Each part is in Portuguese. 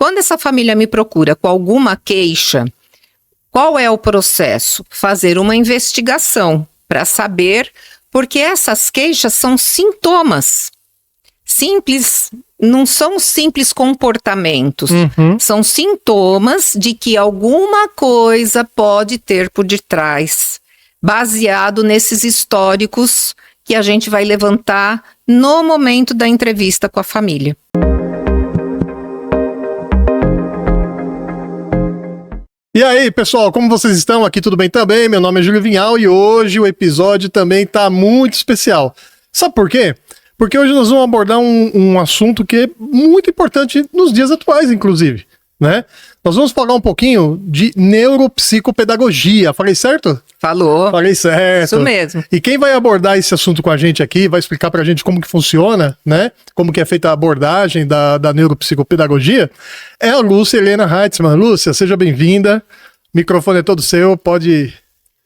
Quando essa família me procura com alguma queixa, qual é o processo? Fazer uma investigação para saber, porque essas queixas são sintomas. Simples, não são simples comportamentos, são sintomas de que alguma coisa pode ter por detrás, baseado nesses históricos que a gente vai levantar no momento da entrevista com a família. E aí, pessoal, como vocês estão? Aqui tudo bem também? Meu nome é Júlio Vinhal e hoje o episódio também tá muito especial. Sabe por quê? Porque hoje nós vamos abordar um assunto que é muito importante nos dias atuais, inclusive, né? Nós vamos falar um pouquinho de neuropsicopedagogia. Falei certo? Falou. Falei certo. Isso mesmo. E quem vai abordar esse assunto com a gente aqui, vai explicar pra gente como que funciona, né? Como que é feita a abordagem da neuropsicopedagogia, é a Lúcia Helena Heitzmann. Lúcia, seja bem-vinda. O microfone é todo seu, pode...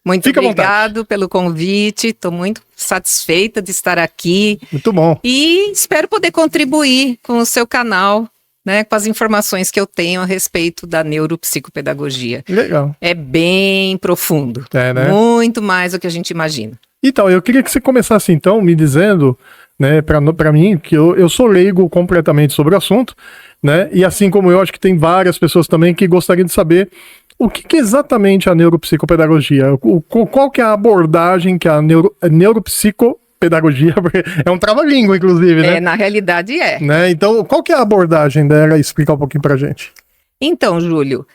Muito obrigado pelo convite, estou muito satisfeita de estar aqui. Muito bom. E espero poder contribuir com o seu canal, né, com as informações que eu tenho a respeito da neuropsicopedagogia. Legal. É bem profundo, né? Muito mais do que a gente imagina. Então, eu queria que você começasse então me dizendo, né, para mim, que eu sou leigo completamente sobre o assunto, né, e assim como eu, acho que tem várias pessoas também que gostariam de saber o que é exatamente a neuropsicopedagogia, qual que é a abordagem que a neuropsicopedagogia, é um trava-língua, inclusive, né? Na realidade é. Né? Então, qual que é a abordagem dela? Explica um pouquinho pra gente. Então, Júlio,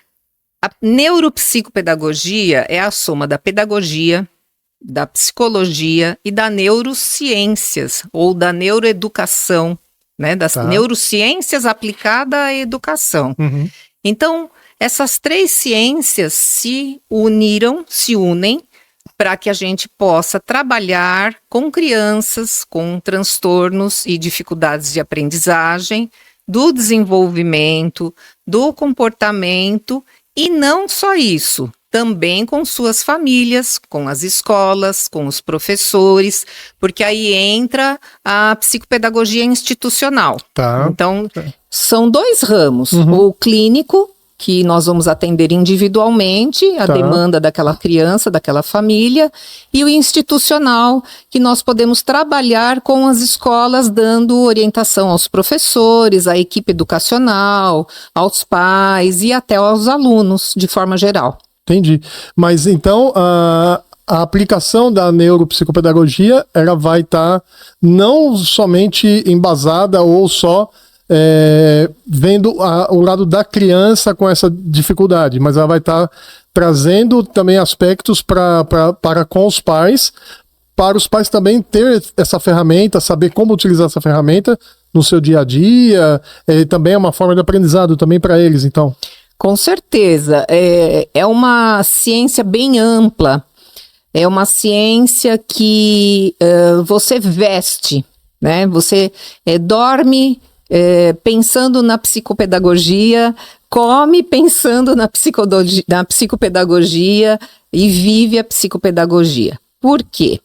a neuropsicopedagogia é a soma da pedagogia, da psicologia e da neurociências, ou da neuroeducação, né? Das neurociências aplicada à educação. Então, essas três ciências se unem para que a gente possa trabalhar com crianças com transtornos e dificuldades de aprendizagem, do desenvolvimento, do comportamento e não só isso, também com suas famílias, com as escolas, com os professores, porque aí entra a psicopedagogia institucional. Então, são dois ramos, o clínico, que nós vamos atender individualmente a demanda daquela criança, daquela família, e o institucional, que nós podemos trabalhar com as escolas, dando orientação aos professores, à equipe educacional, aos pais e até aos alunos, de forma geral. Entendi. Mas então, a aplicação da neuropsicopedagogia, ela vai estar não somente embasada ou só vendo o lado da criança com essa dificuldade, mas ela vai estar trazendo também aspectos para com os pais, para os pais também ter essa ferramenta, saber como utilizar essa ferramenta no seu dia a dia, também é uma forma de aprendizado também para eles, então. Com certeza, é uma ciência bem ampla, é uma ciência que você veste, né? Você dorme pensando na psicopedagogia, come pensando na psicopedagogia e vive a psicopedagogia. Por quê?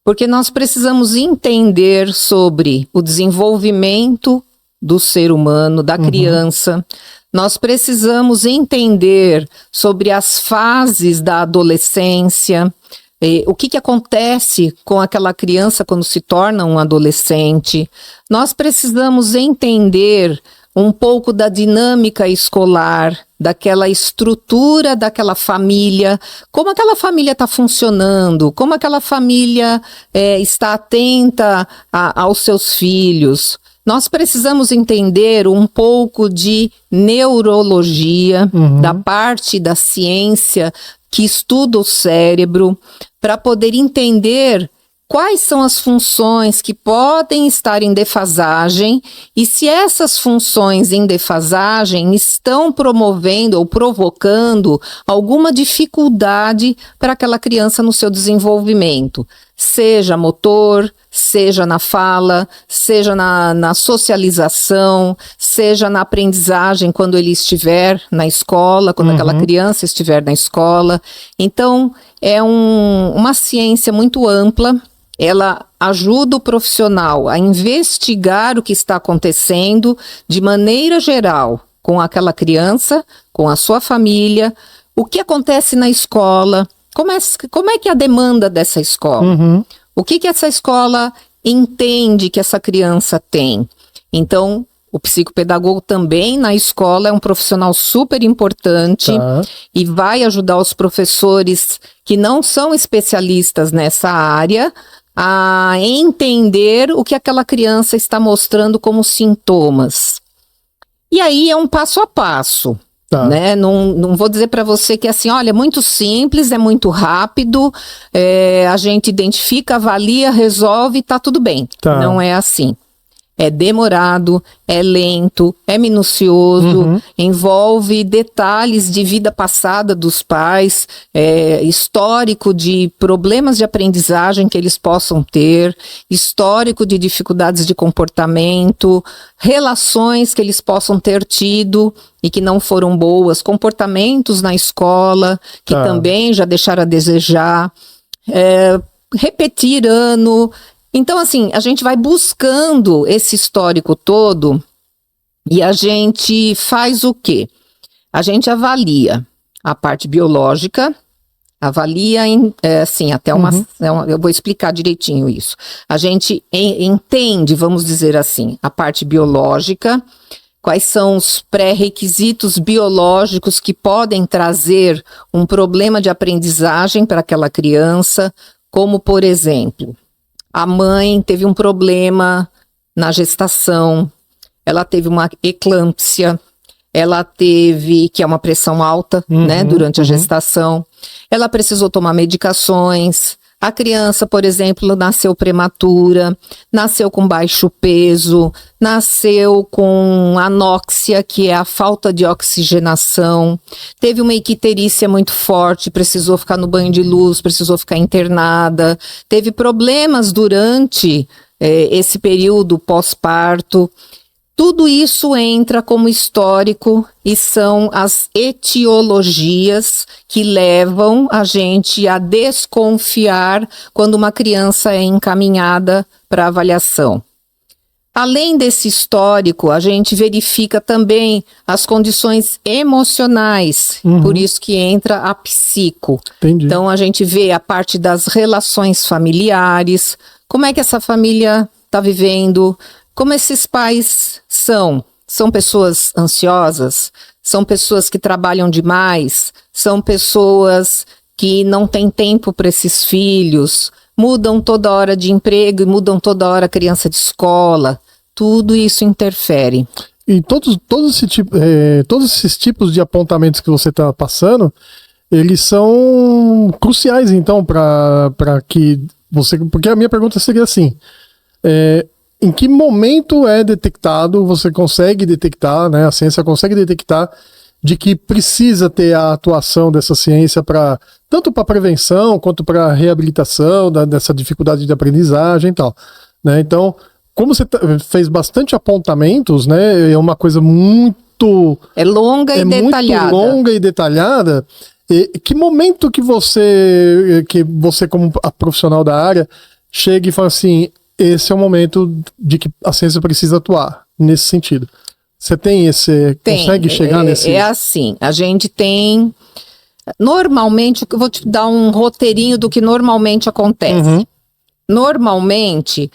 Porque nós precisamos entender sobre o desenvolvimento do ser humano, da criança. Nós precisamos entender sobre as fases da adolescência, o que acontece com aquela criança quando se torna um adolescente. Nós precisamos entender um pouco da dinâmica escolar, daquela estrutura daquela família, como aquela família está funcionando, como aquela família está atenta aos seus filhos. Nós precisamos entender um pouco de neurologia, da parte da ciência que estuda o cérebro, para poder entender quais são as funções que podem estar em defasagem e se essas funções em defasagem estão promovendo ou provocando alguma dificuldade para aquela criança no seu desenvolvimento, seja motor, seja na fala, seja na socialização, seja na aprendizagem quando ele estiver na escola, quando aquela criança estiver na escola. Então, é uma ciência muito ampla. Ela ajuda o profissional a investigar o que está acontecendo de maneira geral, com aquela criança, com a sua família, o que acontece na escola, como é que é a demanda dessa escola, o que essa escola entende que essa criança tem. Então, o psicopedagogo também na escola é um profissional super importante e vai ajudar os professores que não são especialistas nessa área a entender o que aquela criança está mostrando como sintomas. E aí é um passo a passo, né? Não vou dizer para você que é assim, olha, é muito simples, é muito rápido, a gente identifica, avalia, resolve e tá tudo bem. Não é assim. É demorado, é lento, é minucioso, envolve detalhes de vida passada dos pais, histórico de problemas de aprendizagem que eles possam ter, histórico de dificuldades de comportamento, relações que eles possam ter tido e que não foram boas, comportamentos na escola que também já deixaram a desejar, repetir ano. Então, assim, a gente vai buscando esse histórico todo e a gente faz o quê? A gente avalia a parte biológica, avalia, até eu vou explicar direitinho isso. A gente entende, vamos dizer assim, a parte biológica, quais são os pré-requisitos biológicos que podem trazer um problema de aprendizagem para aquela criança, como, por exemplo, a mãe teve um problema na gestação, ela teve uma eclâmpsia, ela teve, que é uma pressão alta, né, durante a gestação, ela precisou tomar medicações, a criança, por exemplo, nasceu prematura, nasceu com baixo peso, nasceu com anóxia, que é a falta de oxigenação, teve uma icterícia muito forte, precisou ficar no banho de luz, precisou ficar internada, teve problemas durante esse período pós-parto. Tudo isso entra como histórico e são as etiologias que levam a gente a desconfiar quando uma criança é encaminhada para avaliação. Além desse histórico, a gente verifica também as condições emocionais, por isso que entra a psico. Entendi. Então a gente vê a parte das relações familiares, como é que essa família está vivendo, como esses pais são pessoas ansiosas, são pessoas que trabalham demais, são pessoas que não têm tempo para esses filhos, mudam toda hora de emprego e mudam toda hora a criança de escola, tudo isso interfere. E todos esses tipos de apontamentos que você está passando, eles são cruciais então para que você... Porque a minha pergunta seria assim... Em que momento é detectado, você consegue detectar, né, a ciência consegue detectar de que precisa ter a atuação dessa ciência tanto para prevenção quanto para reabilitação dessa dificuldade de aprendizagem e tal, né? Então, como você fez bastante apontamentos, né, é uma coisa muito... É longa e detalhada. Muito longa e detalhada. Que momento que você como a profissional da área, chega e fala assim... Esse é o momento de que a ciência precisa atuar nesse sentido. Você consegue chegar nesse... É assim, a gente tem... Normalmente, eu vou te dar um roteirinho do que normalmente acontece. Normalmente,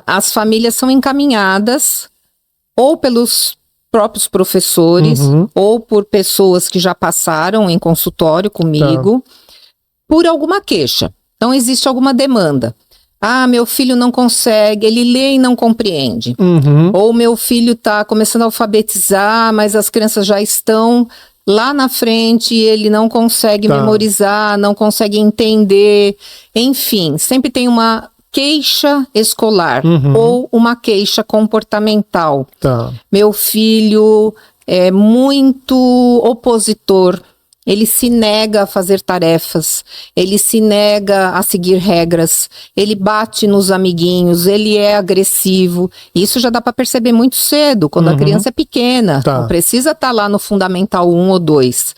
as famílias são encaminhadas ou pelos próprios professores ou por pessoas que já passaram em consultório comigo por alguma queixa. Então, existe alguma demanda. Ah, meu filho não consegue, ele lê e não compreende. Ou meu filho está começando a alfabetizar, mas as crianças já estão lá na frente e ele não consegue memorizar, não consegue entender. Enfim, sempre tem uma queixa escolar ou uma queixa comportamental. Meu filho é muito opositor. Ele se nega a fazer tarefas, ele se nega a seguir regras, ele bate nos amiguinhos, ele é agressivo. Isso já dá para perceber muito cedo, quando a criança é pequena. Não precisa estar lá no Fundamental 1 ou 2.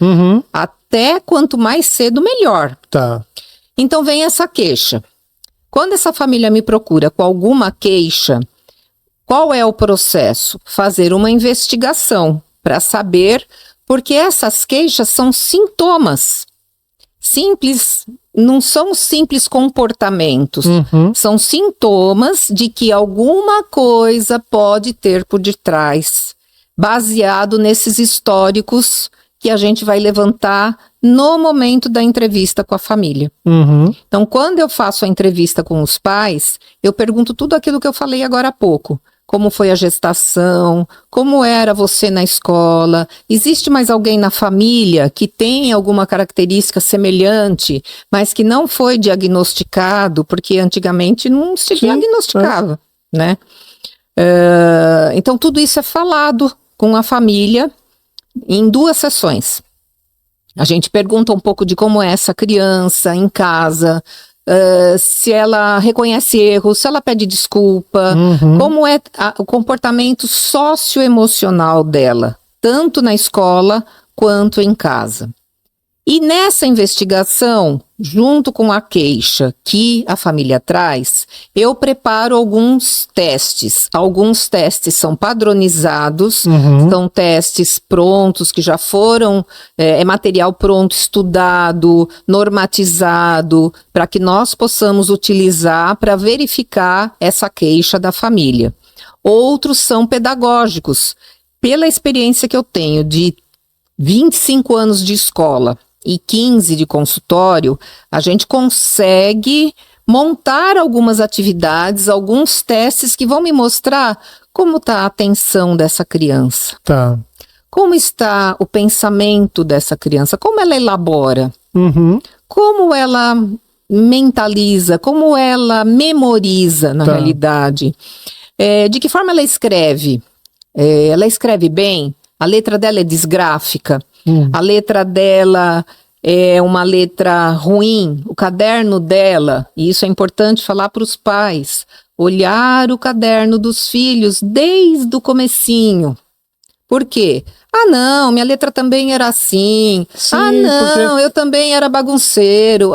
Até quanto mais cedo, melhor. Então vem essa queixa. Quando essa família me procura com alguma queixa, qual é o processo? Fazer uma investigação. para saber, porque essas queixas são sintomas. Simples, não são simples comportamentos, são sintomas de que alguma coisa pode ter por detrás, baseado nesses históricos que a gente vai levantar no momento da entrevista com a família. Então, quando eu faço a entrevista com os pais, eu pergunto tudo aquilo que eu falei agora há pouco. Como foi a gestação? Como era você na escola? Existe mais alguém na família que tem alguma característica semelhante, mas que não foi diagnosticado, porque antigamente não se diagnosticava, né? Então, tudo isso é falado com a família em 2 sessões. A gente pergunta um pouco de como é essa criança em casa, se ela reconhece erros, se ela pede desculpa, como é o comportamento socioemocional dela, tanto na escola quanto em casa. E nessa investigação, junto com a queixa que a família traz, eu preparo alguns testes. Alguns testes são padronizados, são testes prontos, que já foram, é material pronto, estudado, normatizado, para que nós possamos utilizar para verificar essa queixa da família. Outros são pedagógicos. Pela experiência que eu tenho de 25 anos de escola, e 15 de consultório, a gente consegue montar algumas atividades, alguns testes que vão me mostrar como está a atenção dessa criança. Tá. Como está o pensamento dessa criança, como ela elabora, como ela mentaliza, como ela memoriza na realidade, de que forma ela escreve. Ela escreve bem, a letra dela é disgráfica, a letra dela é uma letra ruim, o caderno dela, e isso é importante falar para os pais, olhar o caderno dos filhos desde o comecinho. Por quê? Ah, não, minha letra também era assim. Sim, não, eu também era bagunceiro.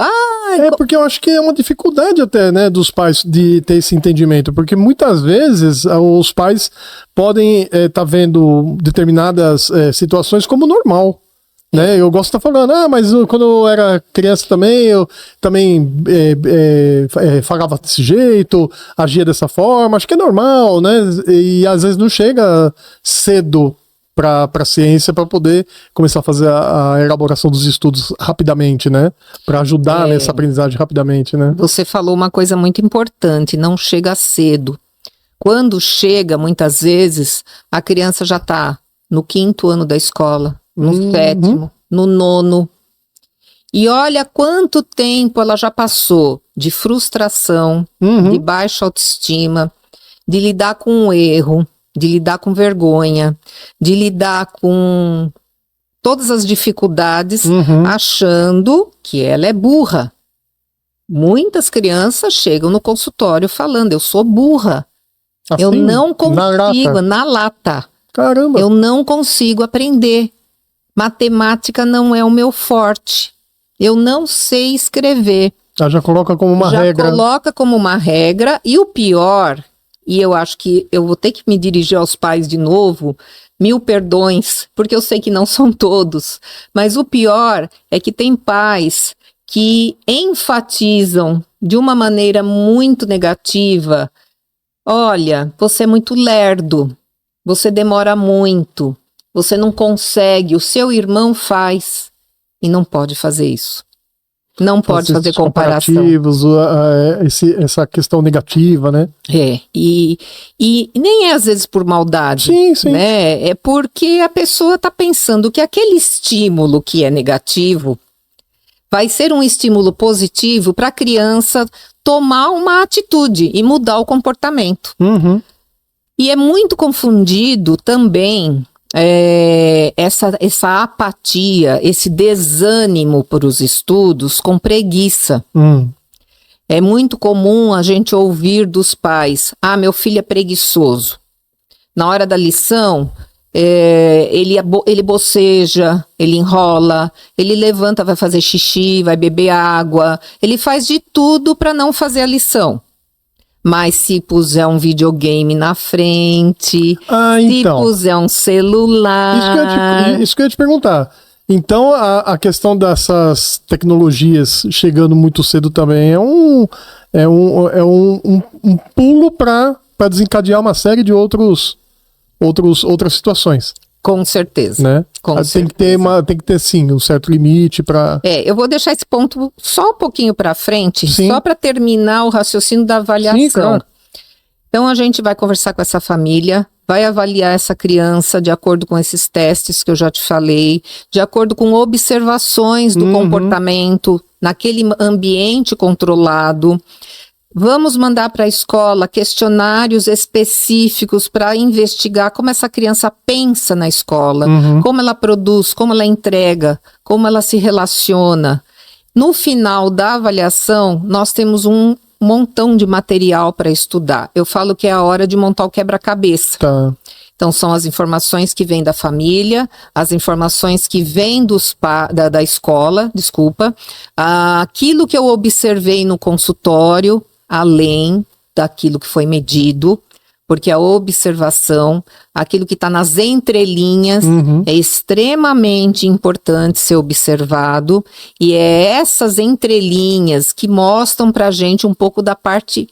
Porque eu acho que é uma dificuldade até, né, dos pais de ter esse entendimento, porque muitas vezes os pais podem estar vendo determinadas situações como normal. Né? Eu gosto de estar falando, mas quando eu era criança também, eu também falava desse jeito, agia dessa forma, acho que é normal, né? E às vezes não chega cedo para a ciência para poder começar a fazer a elaboração dos estudos rapidamente, né? Para ajudar nessa aprendizagem rapidamente, né? Você falou uma coisa muito importante, não chega cedo. Quando chega, muitas vezes, a criança já está no 5º ano da escola, no 7º, no 9º. E olha quanto tempo ela já passou de frustração, de baixa autoestima, de lidar com o erro, de lidar com vergonha, de lidar com todas as dificuldades, achando que ela é burra. Muitas crianças chegam no consultório falando, eu sou burra. Assim, eu não consigo, na lata. Caramba. Eu não consigo aprender. Matemática não é o meu forte. Eu não sei escrever. Já coloca como uma regra. Já coloca como uma regra. E o pior, e eu acho que eu vou ter que me dirigir aos pais de novo, 1000 perdões, porque eu sei que não são todos. Mas o pior é que tem pais que enfatizam de uma maneira muito negativa. Olha, você é muito lerdo. Você demora muito. Você não consegue, o seu irmão faz e não pode fazer isso. Não pode fazer comparação. Essa questão negativa, né? E nem é às vezes por maldade, sim. Né? É porque a pessoa está pensando que aquele estímulo que é negativo vai ser um estímulo positivo para a criança tomar uma atitude e mudar o comportamento. E é muito confundido também essa apatia, esse desânimo para os estudos com preguiça. É muito comum a gente ouvir dos pais, meu filho é preguiçoso. Na hora da lição, ele boceja, ele enrola, ele levanta, vai fazer xixi, vai beber água, ele faz de tudo para não fazer a lição. Mas se puser um videogame na frente, se puser um celular... Isso que eu ia te perguntar. Então, a questão dessas tecnologias chegando muito cedo também é um pulo para desencadear uma série de outras situações. Com certeza. Né? Com certeza. Tem que ter, sim, um certo limite para... Eu vou deixar esse ponto só um pouquinho para frente, sim. Só para terminar o raciocínio da avaliação. Sim, claro. Então, a gente vai conversar com essa família, vai avaliar essa criança de acordo com esses testes que eu já te falei, de acordo com observações do comportamento naquele ambiente controlado. Vamos mandar para a escola questionários específicos para investigar como essa criança pensa na escola, como ela produz, como ela entrega, como ela se relaciona. No final da avaliação, nós temos um montão de material para estudar. Eu falo que é a hora de montar o quebra-cabeça. Tá. Então, são as informações que vêm da família, as informações que vêm da escola, aquilo que eu observei no consultório, além daquilo que foi medido, porque a observação, aquilo que está nas entrelinhas, é extremamente importante ser observado, e é essas entrelinhas que mostram para a gente um pouco da parte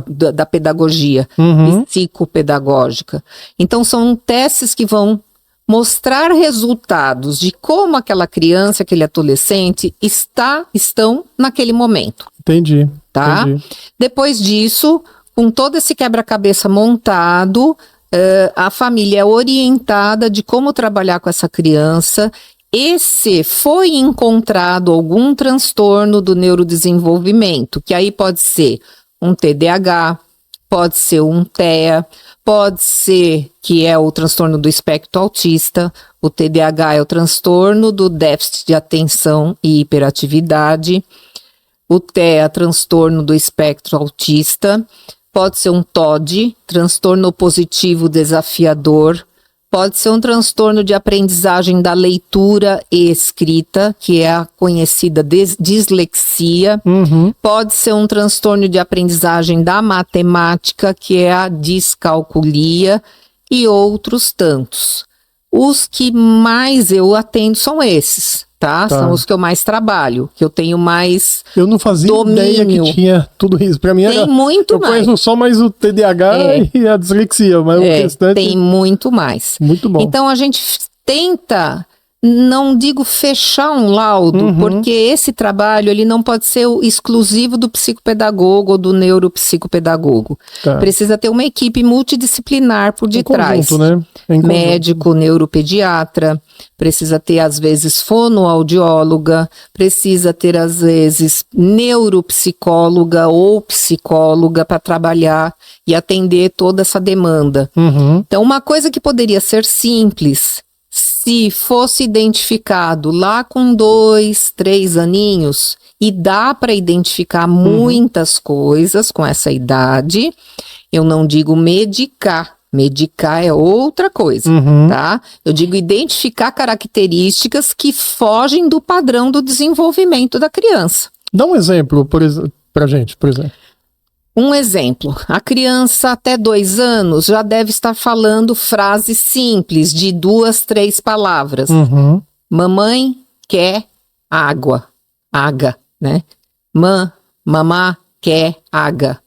da pedagogia, psicopedagógica. Então, são testes que vão mostrar resultados de como aquela criança, aquele adolescente estão naquele momento. Entendi. Tá? Entendi. Depois disso, com todo esse quebra-cabeça montado, a família é orientada de como trabalhar com essa criança. E se foi encontrado algum transtorno do neurodesenvolvimento, que aí pode ser um TDAH, pode ser um TEA, pode ser que é o transtorno do espectro autista, o TDAH é o transtorno do déficit de atenção e hiperatividade, o TEA, transtorno do espectro autista, pode ser um TOD, transtorno positivo desafiador, pode ser um transtorno de aprendizagem da leitura e escrita, que é a conhecida dislexia, pode ser um transtorno de aprendizagem da matemática, que é a discalculia, e outros tantos. Os que mais eu atendo são esses, tá? São os que eu mais trabalho, que eu tenho mais Eu não fazia ideia que tinha tudo isso. Pra mim tem muito mais. Eu conheço só mais o TDAH e a dislexia, mas o restante... Tem muito mais. Muito bom. Então a gente tenta, não digo fechar um laudo, porque esse trabalho ele não pode ser o exclusivo do psicopedagogo ou do neuropsicopedagogo. Tá. Precisa ter uma equipe multidisciplinar por detrás. Conjunto, né? Médico, neuropediatra, precisa ter às vezes fonoaudióloga, precisa ter às vezes neuropsicóloga ou psicóloga para trabalhar e atender toda essa demanda. Então uma coisa que poderia ser simples, se fosse identificado lá com 2, 3 aninhos, e dá para identificar muitas coisas com essa idade, eu não digo medicar. Medicar é outra coisa, tá? Eu digo identificar características que fogem do padrão do desenvolvimento da criança. Dá um exemplo pra gente, por exemplo. Um exemplo, a criança até 2 anos já deve estar falando frases simples de 2, 3 palavras. Mamãe quer água. Água, né? Mamá quer água.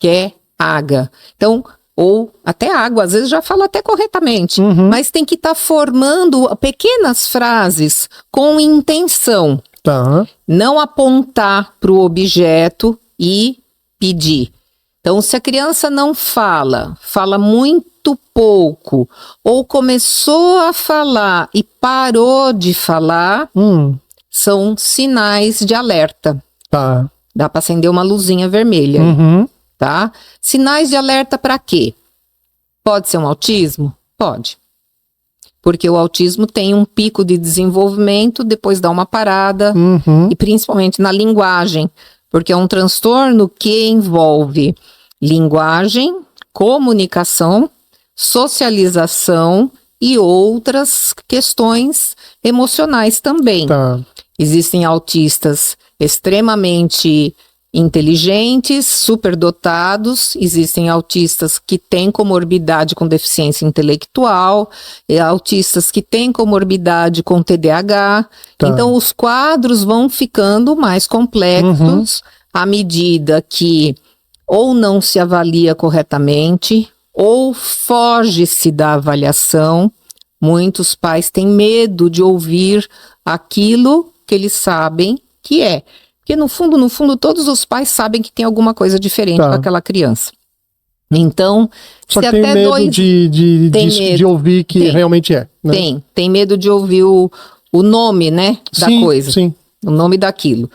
Quer água. Então, ou até água, às vezes já fala até corretamente, mas tem que estar formando pequenas frases com intenção. Tá. Não apontar para o objeto e pedir. Então, se a criança não fala muito pouco, ou começou a falar e parou de falar, são sinais de alerta. Tá. Dá para acender uma luzinha vermelha. Tá? Sinais de alerta para quê? Pode ser um autismo? Pode. Porque o autismo tem um pico de desenvolvimento, depois dá uma parada, e principalmente na linguagem, porque é um transtorno que envolve linguagem, comunicação, socialização e outras questões emocionais também. Tá. Existem autistas extremamente inteligentes, superdotados, existem autistas que têm comorbidade com deficiência intelectual, e autistas que têm comorbidade com TDAH. Tá. Então, os quadros vão ficando mais complexos à medida que ou não se avalia corretamente, ou foge-se da avaliação. Muitos pais têm medo de ouvir aquilo que eles sabem que é. Porque no fundo, todos os pais sabem que tem alguma coisa diferente com aquela criança. Então, só se tem até medo dois... de ouvir que realmente é. Né? Tem medo de ouvir o nome, né, da coisa. Sim. O nome daquilo.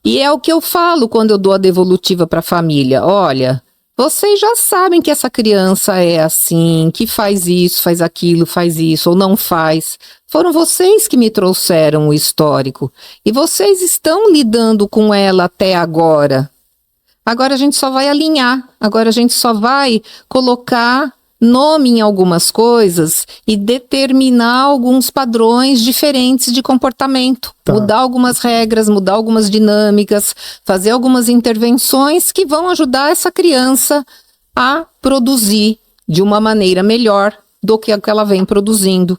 E é o que eu falo quando eu dou a devolutiva para a família. Olha, vocês já sabem que essa criança é assim, que faz isso, faz aquilo, faz isso, ou não faz. Foram vocês que me trouxeram o histórico. E vocês estão lidando com ela até agora. Agora a gente só vai alinhar. Agora a gente só vai colocar nome em algumas coisas e determinar alguns padrões diferentes de comportamento. Mudar algumas regras, mudar algumas dinâmicas, fazer algumas intervenções que vão ajudar essa criança a produzir de uma maneira melhor do que a que ela vem produzindo.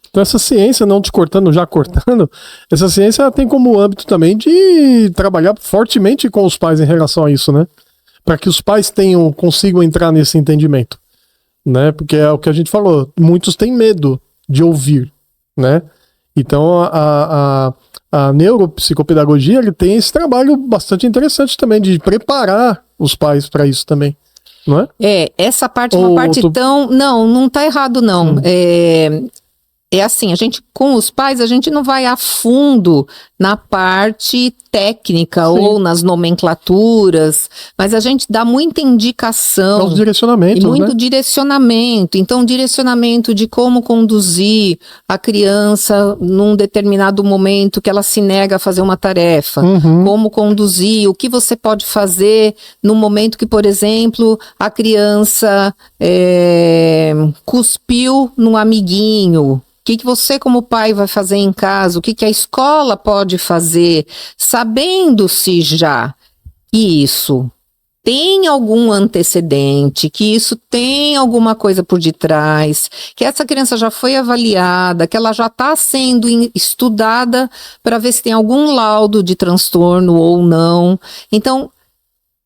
Então essa ciência, não te cortando, já cortando, essa ciência ela tem como âmbito também de trabalhar fortemente com os pais em relação a isso, né? Para que os pais consigam entrar nesse entendimento. Né? Porque é o que a gente falou, muitos têm medo de ouvir, né? Então a neuropsicopedagogia ele tem esse trabalho bastante interessante também de preparar os pais para isso também, não é? Essa parte é uma parte tão... Não tá errado não. É assim, com os pais, a gente não vai a fundo na parte técnica ou nas nomenclaturas, mas a gente dá muita indicação. Os direcionamentos, e muito direcionamento. Então, direcionamento de como conduzir a criança num determinado momento que ela se nega a fazer uma tarefa. Como conduzir, o que você pode fazer no momento que, por exemplo, a criança cuspiu num amiguinho. O que você como pai vai fazer em casa? O que a escola pode fazer? Sabendo-se já que isso tem algum antecedente, que isso tem alguma coisa por detrás, que essa criança já foi avaliada, que ela já está sendo estudada para ver se tem algum laudo de transtorno ou não. Então,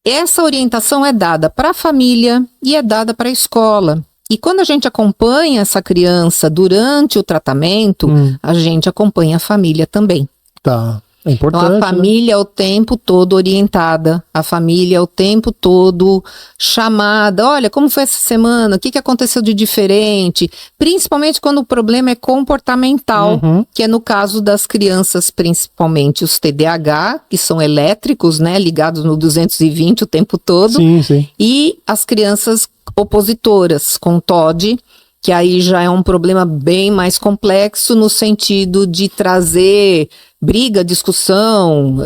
essa orientação é dada para a família e é dada para a escola. E quando a gente acompanha essa criança durante o tratamento, a gente acompanha a família também. Tá, é importante. Então a família é o tempo todo orientada, a família é o tempo todo chamada. Olha, como foi essa semana? O que aconteceu de diferente? Principalmente quando o problema é comportamental, que é no caso das crianças, principalmente os TDAH, que são elétricos, né, ligados no 220 o tempo todo. Sim. E as crianças opositoras com TOD, que aí já é um problema bem mais complexo no sentido de trazer briga, discussão,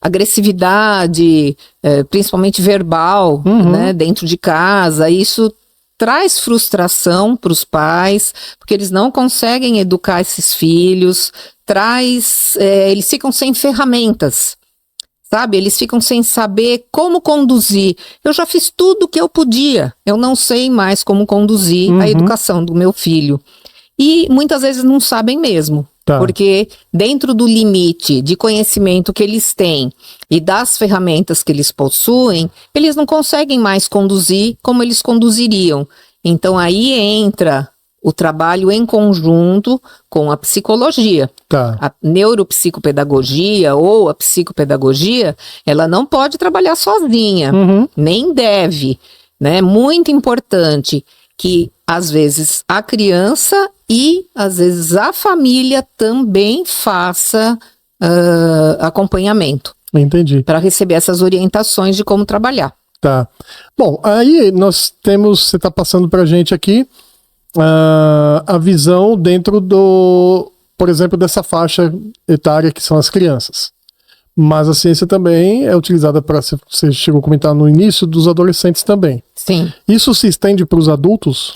agressividade, principalmente verbal, né, dentro de casa. Isso traz frustração para os pais, porque eles não conseguem educar esses filhos, eles ficam sem ferramentas. Sabe, eles ficam sem saber como conduzir. Eu já fiz tudo o que eu podia. Eu não sei mais como conduzir a educação do meu filho. E muitas vezes não sabem mesmo. Porque dentro do limite de conhecimento que eles têm e das ferramentas que eles possuem, eles não conseguem mais conduzir como eles conduziriam. Então aí entra o trabalho em conjunto com a psicologia. A neuropsicopedagogia ou a psicopedagogia, ela não pode trabalhar sozinha, nem deve, né? Muito importante que, às vezes, a criança e, às vezes, a família também faça acompanhamento. Entendi. Para receber essas orientações de como trabalhar. Tá. Bom, aí você está passando para a gente aqui a visão dentro por exemplo, dessa faixa etária que são as crianças. Mas a ciência também é utilizada para, você chegou a comentar no início, dos adolescentes também. Sim. Isso se estende para os adultos?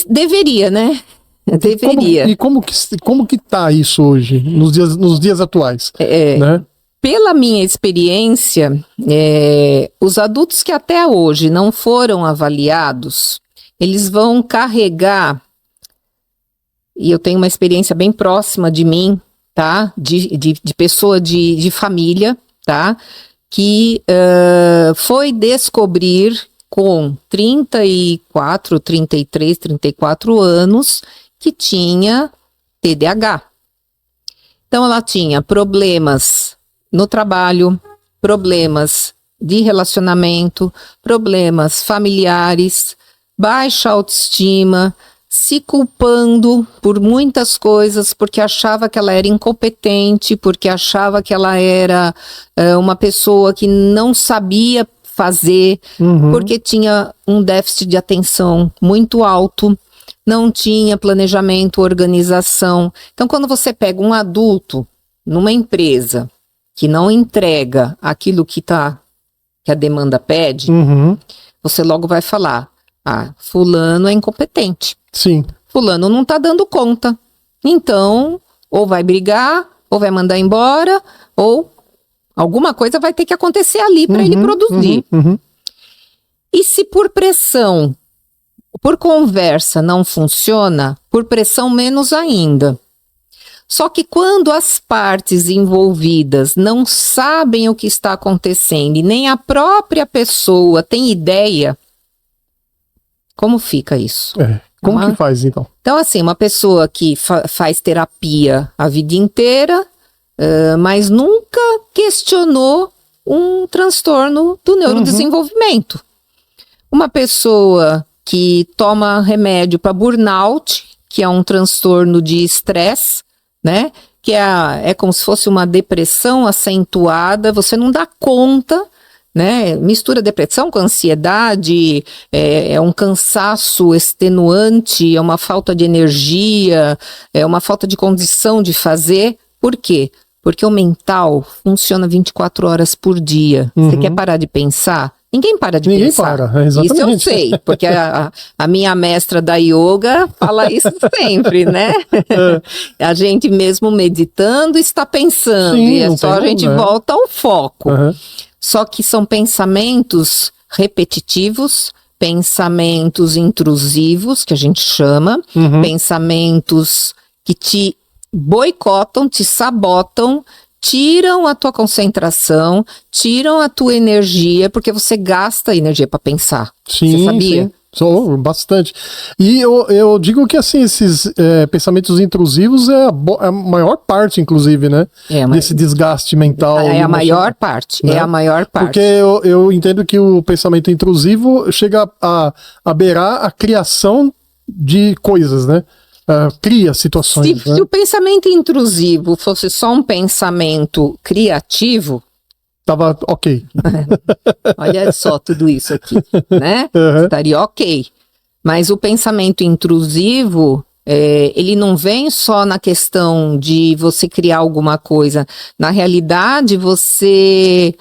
Deveria, né? Deveria. Como que tá isso hoje, nos dias atuais? Né? Pela minha experiência, os adultos que até hoje não foram avaliados, eles vão carregar, e eu tenho uma experiência bem próxima de mim, tá? De pessoa de família, tá? Que foi descobrir com 34, 33, 34 anos que tinha TDAH. Então ela tinha problemas no trabalho, problemas de relacionamento, problemas familiares, baixa autoestima, se culpando por muitas coisas, porque achava que ela era incompetente, porque achava que ela era uma pessoa que não sabia fazer, porque tinha um déficit de atenção muito alto, não tinha planejamento, organização. Então, quando você pega um adulto numa empresa que não entrega aquilo que a demanda pede, você logo vai falar, fulano é incompetente. Sim. Fulano não está dando conta. Então, ou vai brigar, ou vai mandar embora, ou alguma coisa vai ter que acontecer ali para ele produzir. E se por pressão, por conversa não funciona, por pressão menos ainda. Só que quando as partes envolvidas não sabem o que está acontecendo e nem a própria pessoa tem ideia, como fica isso? Como que faz, então? Então, assim, uma pessoa que faz terapia a vida inteira, mas nunca questionou um transtorno do neurodesenvolvimento. Uma pessoa que toma remédio para burnout, que é um transtorno de estresse, né? Que é como se fosse uma depressão acentuada, você não dá conta, né? Mistura depressão com ansiedade, é um cansaço extenuante, é uma falta de energia, é uma falta de condição de fazer. Por quê? Porque o mental funciona 24 horas por dia. Você quer parar de pensar? Ninguém para de pensar. Ninguém para, exatamente. Isso eu sei, porque a minha mestra da yoga fala isso sempre, né? A gente mesmo meditando está pensando, Sim, e só a gente volta ao foco. Só que são pensamentos repetitivos, pensamentos intrusivos, que a gente chama, pensamentos que te boicotam, te sabotam, tiram a tua concentração, tiram a tua energia, porque você gasta energia para pensar. Sim, você sabia? Sim. Sou bastante. E eu digo que assim, esses pensamentos intrusivos é a maior parte, inclusive, né? Desse desgaste mental. É a maior parte, né? É a maior parte. Porque eu entendo que o pensamento intrusivo chega a beirar a criação de coisas, né? Cria situações. Se o pensamento intrusivo fosse só um pensamento criativo, tava ok. Olha só tudo isso aqui, né? Estaria ok. Mas o pensamento intrusivo, ele não vem só na questão de você criar alguma coisa. Na realidade, você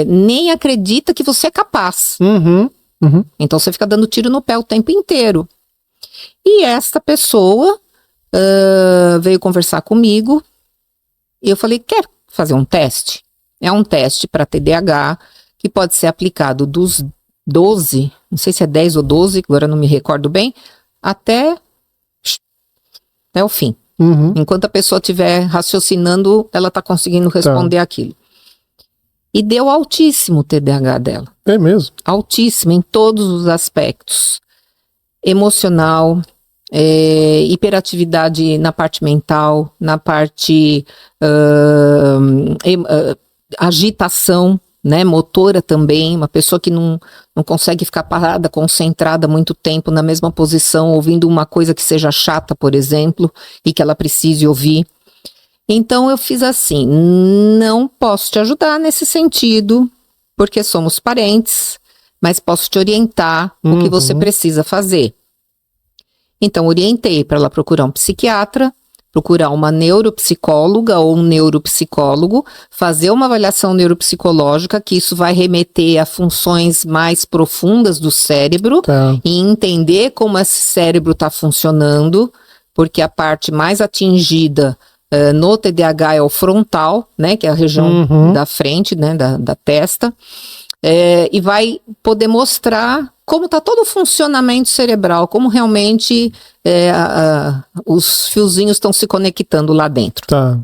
nem acredita que você é capaz. Então você fica dando tiro no pé o tempo inteiro. E esta pessoa veio conversar comigo e eu falei, quer fazer um teste? É um teste para TDAH que pode ser aplicado dos 12, não sei se é 10 ou 12, agora não me recordo bem, até o fim. Enquanto a pessoa estiver raciocinando, ela está conseguindo responder aquilo. E deu altíssimo o TDAH dela. É mesmo? Altíssimo em todos os aspectos. Emocional, hiperatividade na parte mental, na parte agitação, né, motora também, uma pessoa que não consegue ficar parada, concentrada muito tempo na mesma posição, ouvindo uma coisa que seja chata, por exemplo, e que ela precise ouvir. Então eu fiz assim, não posso te ajudar nesse sentido, porque somos parentes, mas posso te orientar o que você precisa fazer. Então orientei para ela procurar um psiquiatra, procurar uma neuropsicóloga ou um neuropsicólogo, fazer uma avaliação neuropsicológica, que isso vai remeter a funções mais profundas do cérebro e entender como esse cérebro está funcionando, porque a parte mais atingida No TDAH é o frontal, né, que é a região da frente, né, da testa, e vai poder mostrar como está todo o funcionamento cerebral, como realmente os fiozinhos estão se conectando lá dentro. Tá.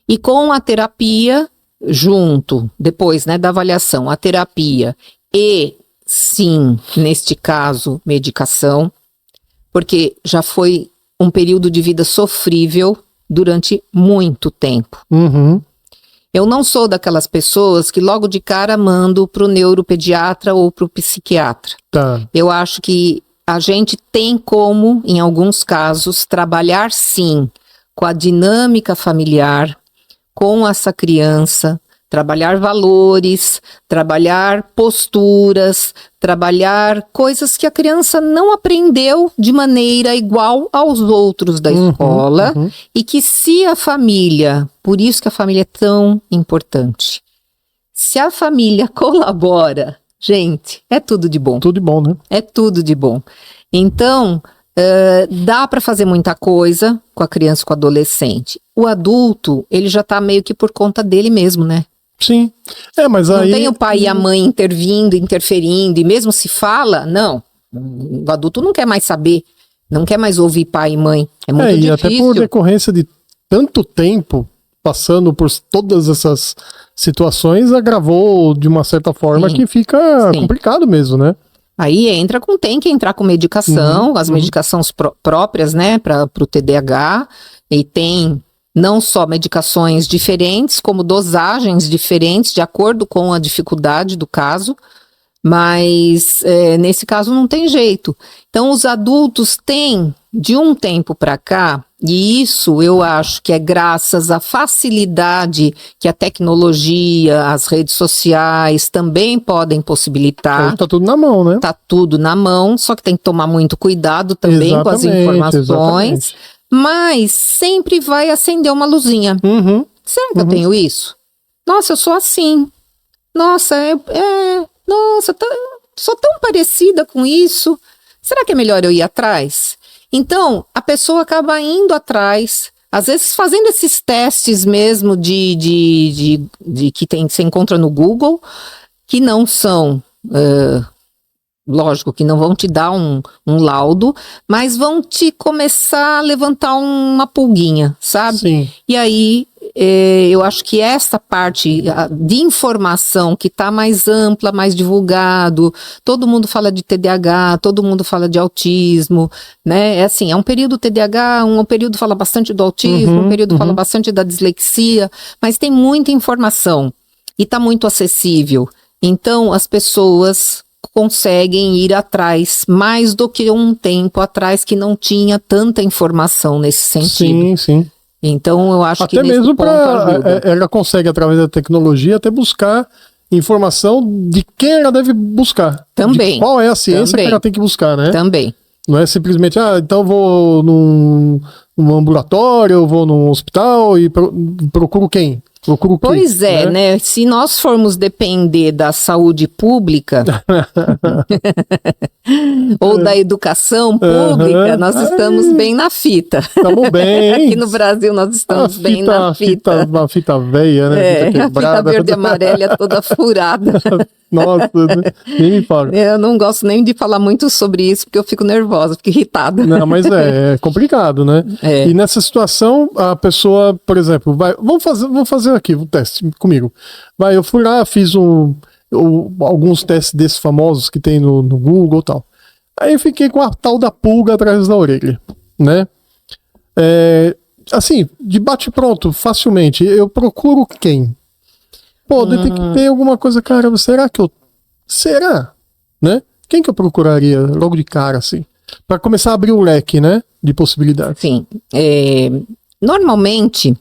E com a terapia, junto, depois, né, da avaliação, a terapia e, sim, neste caso, medicação, porque já foi um período de vida sofrível durante muito tempo. Eu não sou daquelas pessoas que logo de cara mando para o neuropediatra ou para o psiquiatra. Tá. Eu acho que a gente tem como, em alguns casos, trabalhar sim com a dinâmica familiar, com essa criança, trabalhar valores, trabalhar posturas, trabalhar coisas que a criança não aprendeu de maneira igual aos outros da escola e que se a família, por isso que a família é tão importante, se a família colabora, gente, é tudo de bom. Tudo de bom, né? É tudo de bom. Então, dá para fazer muita coisa com a criança e com o adolescente. O adulto, ele já tá meio que por conta dele mesmo, né? Sim. Mas aí... Não tem o pai e a mãe intervindo, interferindo, e mesmo se fala, não. O adulto não quer mais saber, não quer mais ouvir pai e mãe. É muito difícil. E até por decorrência de tanto tempo passando por todas essas situações, agravou de uma certa forma que fica complicado mesmo, né? Aí tem que entrar com medicação, as medicações próprias, né, para o TDAH, e tem não só medicações diferentes, como dosagens diferentes, de acordo com a dificuldade do caso, mas nesse caso não tem jeito. Então, os adultos têm, de um tempo para cá, e isso eu acho que é graças à facilidade que a tecnologia, as redes sociais também podem possibilitar. Tá tudo na mão, né? Tá tudo na mão, só que tem que tomar muito cuidado também com as informações. Exatamente. Mas sempre vai acender uma luzinha. Será que eu tenho isso? Nossa, eu sou assim. Nossa, nossa, sou tão parecida com isso. Será que é melhor eu ir atrás? Então, a pessoa acaba indo atrás, às vezes fazendo esses testes mesmo de que você encontra no Google, que não são... lógico que não vão te dar um laudo, mas vão te começar a levantar uma pulguinha, sabe? Sim. E aí, eu acho que essa parte de informação que está mais ampla, mais divulgado, todo mundo fala de TDAH, todo mundo fala de autismo, né? É assim, é um período TDAH, um período fala bastante do autismo, um período fala bastante da dislexia, mas tem muita informação e está muito acessível. Então, as pessoas conseguem ir atrás, mais do que um tempo atrás que não tinha tanta informação nesse sentido. Sim. Então eu acho que até mesmo ela consegue, através da tecnologia, até buscar informação de quem ela deve buscar. Também. De qual é a ciência que ela tem que buscar, né? Também. Não é simplesmente, então eu vou num ambulatório, eu vou num hospital e procuro quem? Pois é, né? Se nós formos depender da saúde pública ou da educação pública, nós estamos bem na fita. Estamos bem. Aqui no Brasil nós estamos bem na fita. Uma fita velha, né? A fita verde e amarela é toda furada. Nossa, nem me fala. Eu não gosto nem de falar muito sobre isso, porque eu fico nervosa, fico irritada. Não, mas é complicado, né? E nessa situação, a pessoa, por exemplo, vamos fazer aqui um teste comigo. Eu fui lá, fiz alguns testes desses famosos que tem no Google e tal. Aí eu fiquei com a tal da pulga atrás da orelha, né? Assim, de bate-pronto, facilmente, eu procuro quem? Pô, tem que ter alguma coisa, cara, será? Né? Quem que eu procuraria logo de cara, assim? Para começar a abrir o leque, né? De possibilidades. Sim. Normalmente,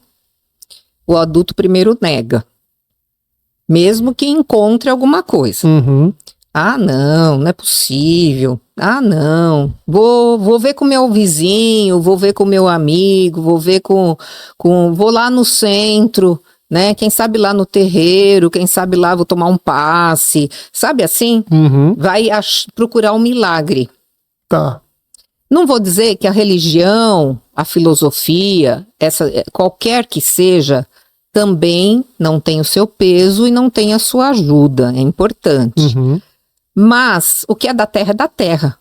o adulto primeiro nega. Mesmo que encontre alguma coisa. Ah, não é possível. Ah, não. Vou ver com o meu vizinho, vou ver com o meu amigo, vou lá no centro, né? Quem sabe lá no terreiro, quem sabe lá vou tomar um passe, sabe assim? Vai procurar um milagre. Tá. Não vou dizer que a religião, a filosofia, qualquer que seja, também não tem o seu peso e não tem a sua ajuda, é importante. Uhum. Mas o que é da terra,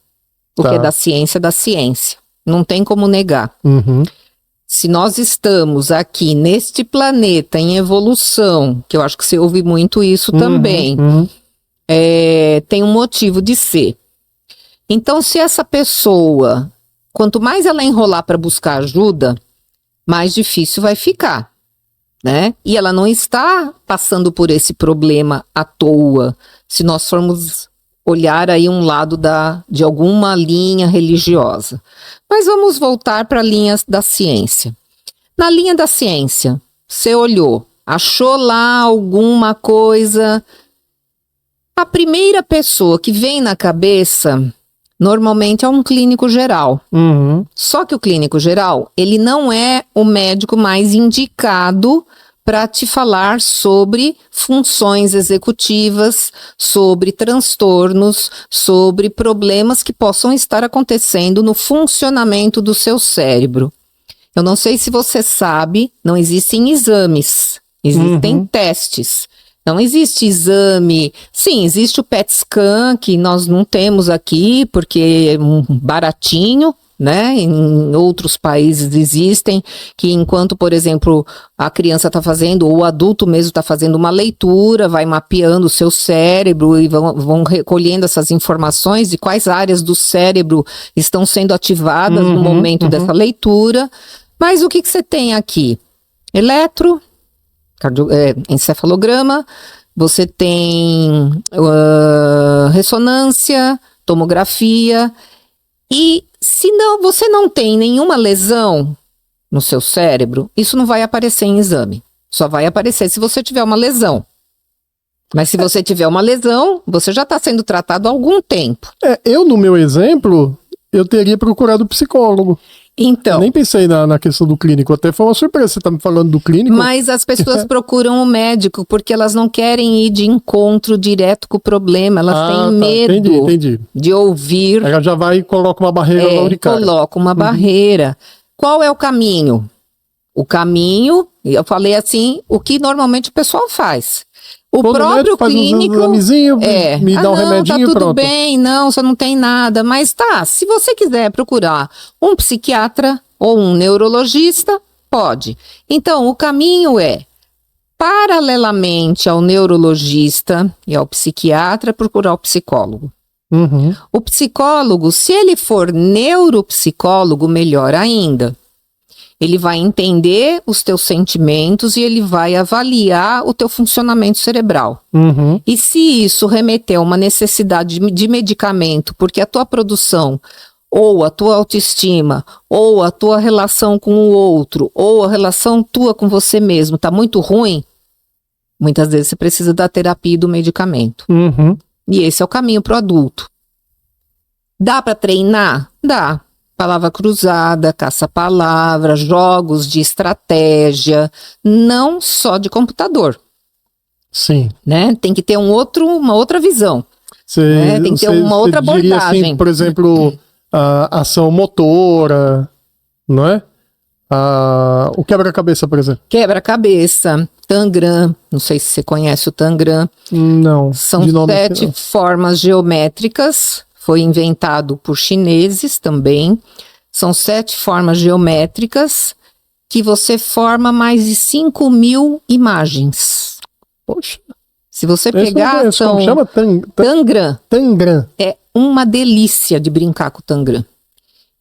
o que é da ciência, não tem como negar. Uhum. Se nós estamos aqui neste planeta em evolução, que eu acho que você ouve muito isso também, tem um motivo de ser. Então, se essa pessoa, quanto mais ela enrolar para buscar ajuda, mais difícil vai ficar, né? E ela não está passando por esse problema à toa, se nós formos olhar aí um lado de alguma linha religiosa. Mas vamos voltar para a linha da ciência. Na linha da ciência, você olhou, achou lá alguma coisa. A primeira pessoa que vem na cabeça, normalmente é um clínico geral. Uhum. Só que o clínico geral, ele não é o médico mais indicado para te falar sobre funções executivas, sobre transtornos, sobre problemas que possam estar acontecendo no funcionamento do seu cérebro. Eu não sei se você sabe, não existem exames, existem testes. Não existe exame. Sim, existe o PET scan, que nós não temos aqui, porque é baratinho, né? Em outros países existem, que enquanto, por exemplo, a criança está fazendo, ou o adulto mesmo está fazendo uma leitura, vai mapeando o seu cérebro e vão recolhendo essas informações de quais áreas do cérebro estão sendo ativadas no momento dessa leitura. Mas o que você tem aqui? Encefalograma, você tem ressonância, tomografia, e se você não tem nenhuma lesão no seu cérebro, isso não vai aparecer em exame, só vai aparecer se você tiver uma lesão. Mas se você tiver uma lesão, você já está sendo tratado há algum tempo. Eu, no meu exemplo, eu teria procurado psicólogo. Então, eu nem pensei na questão do clínico, até foi uma surpresa você tá me falando do clínico. Mas as pessoas procuram o médico porque elas não querem ir de encontro direto com o problema, elas têm medo entendi. de ouvir. Ela já vai e coloca uma barreira logo de cara. Coloca uma barreira. Qual é o caminho? O caminho, eu falei assim, o que normalmente o pessoal faz. O Todo próprio clínico me dá um remedinho, tá tudo pronto. bem, não, você não tem nada, mas se você quiser procurar um psiquiatra ou um neurologista, pode. Então, o caminho é, paralelamente ao neurologista e ao psiquiatra, procurar o psicólogo. O psicólogo, se ele for neuropsicólogo, melhor ainda. Ele vai entender os teus sentimentos e ele vai avaliar o teu funcionamento cerebral. E se isso remeter a uma necessidade de medicamento, porque a tua produção, ou a tua autoestima, ou a tua relação com o outro, ou a relação tua com você mesmo está muito ruim, muitas vezes você precisa da terapia e do medicamento. E esse é o caminho para o adulto. Dá para treinar? Dá. Palavra cruzada, caça-palavra, jogos de estratégia, não só de computador. Sim. Né? Tem que ter uma outra visão. Tem que ter uma outra abordagem. Assim, por exemplo, a ação motora, não é? O quebra-cabeça, por exemplo. Quebra-cabeça, Tangram, não sei se você conhece o Tangram. Não. São 7 formas geométricas. Foi inventado por chineses também. São 7 formas geométricas que você forma mais de 5.000 imagens. Poxa. Se você pegar, como chama? Tangram. Tangram. É uma delícia de brincar com o Tangram.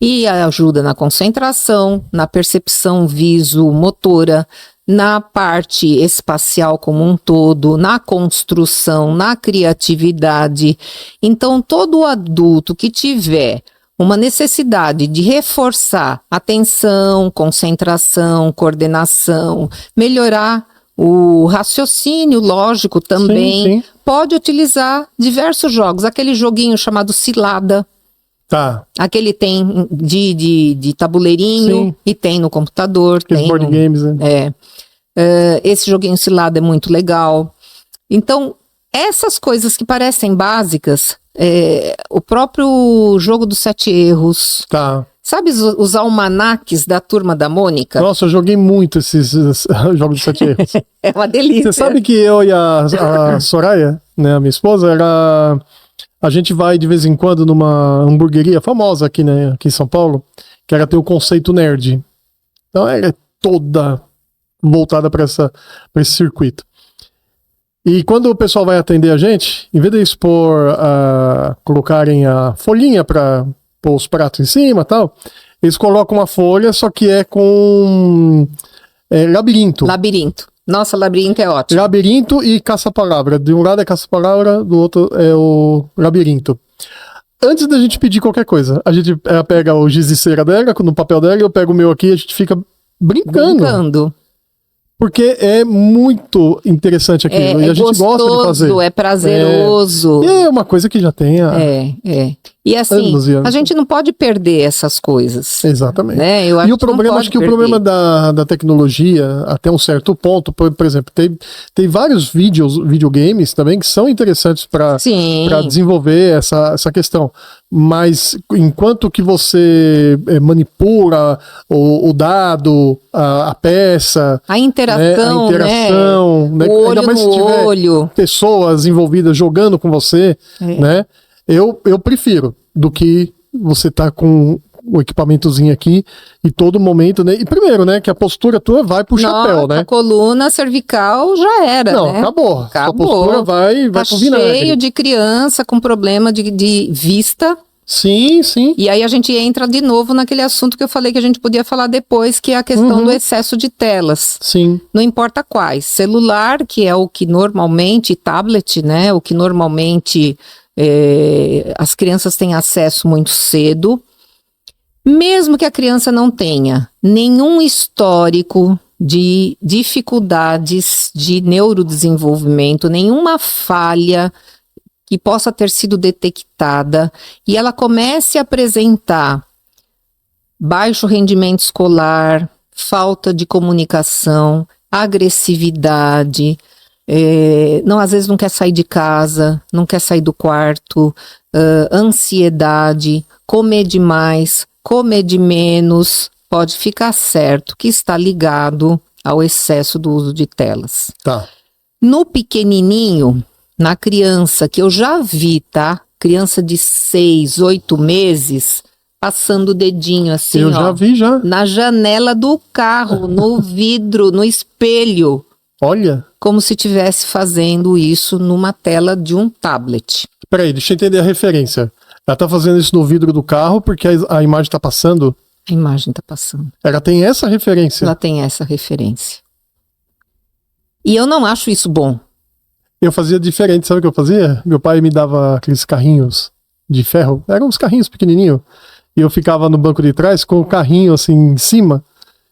E ajuda na concentração, na percepção viso-motora, na parte espacial como um todo, na construção, na criatividade. Então, todo adulto que tiver uma necessidade de reforçar atenção, concentração, coordenação, melhorar o raciocínio lógico também, pode utilizar diversos jogos. Aquele joguinho chamado Cilada. Tá. Aquele tem de tabuleirinho e tem no computador. Tem board games, né? Esse joguinho Cilada é muito legal. Então, essas coisas que parecem básicas o próprio jogo dos 7 erros. Tá. Sabe os almanaques da Turma da Mônica? Nossa, eu joguei muito esses jogos de 7 erros. É uma delícia. Você sabe que eu e a Soraya, né, a minha esposa, a gente vai de vez em quando numa hamburgueria famosa aqui, né, aqui em São Paulo, que era ter o conceito nerd. Então ela é toda voltada para esse circuito. E quando o pessoal vai atender a gente, em vez de eles colocarem a folhinha para pôr os pratos em cima e tal, eles colocam uma folha, só que é com labirinto. Labirinto. Nossa, labirinto é ótimo. Labirinto e caça-palavra. De um lado é caça-palavra, do outro é o labirinto. Antes da gente pedir qualquer coisa, ela pega o giz de cera dela, no papel dela, eu pego o meu aqui e a gente fica brincando. Porque é muito interessante aquilo. E a gente gosta de fazer. É prazeroso. E é uma coisa que já tem E assim, anos e anos. a gente não pode perder essas coisas. Exatamente. Né? E o problema, acho que o problema da tecnologia, até um certo ponto, por exemplo, tem vários videogames também que são interessantes para desenvolver essa questão. Mas enquanto que você manipula o dado, a peça, a interação, né? O olho ainda mais no se tiver olho, pessoas envolvidas jogando com você, né? Eu prefiro do que você tá com o equipamentozinho aqui e todo momento, né? E primeiro, né, que a postura tua vai pro chapéu, né? A coluna cervical já era, Não, né? Acabou. A postura vai pro vinagre. Cheio de criança com problema de vista. Sim. E aí a gente entra de novo naquele assunto que eu falei que a gente podia falar depois, que é a questão do excesso de telas. Sim. Não importa quais. Celular, que é o que normalmente, tablet, né? O que normalmente as crianças têm acesso muito cedo. Mesmo que a criança não tenha nenhum histórico de dificuldades de neurodesenvolvimento, nenhuma falha que possa ter sido detectada, e ela comece a apresentar baixo rendimento escolar, falta de comunicação, agressividade, às vezes não quer sair de casa, não quer sair do quarto, ansiedade, comer demais, comer de menos, pode ficar certo que está ligado ao excesso do uso de telas. Tá. No pequenininho, na criança, que eu já vi, tá? Criança de 6, 8 meses, passando o dedinho assim, eu já vi já. Na janela do carro, no vidro, no espelho. Olha. Como se estivesse fazendo isso numa tela de um tablet. Peraí, deixa eu entender a referência. Ela tá fazendo isso no vidro do carro porque a imagem tá passando? A imagem tá passando. Ela tem essa referência? Ela tem essa referência. E eu não acho isso bom. Eu fazia diferente, sabe o que eu fazia? Meu pai me dava aqueles carrinhos de ferro, eram uns carrinhos pequenininhos, e eu ficava no banco de trás com o carrinho assim em cima,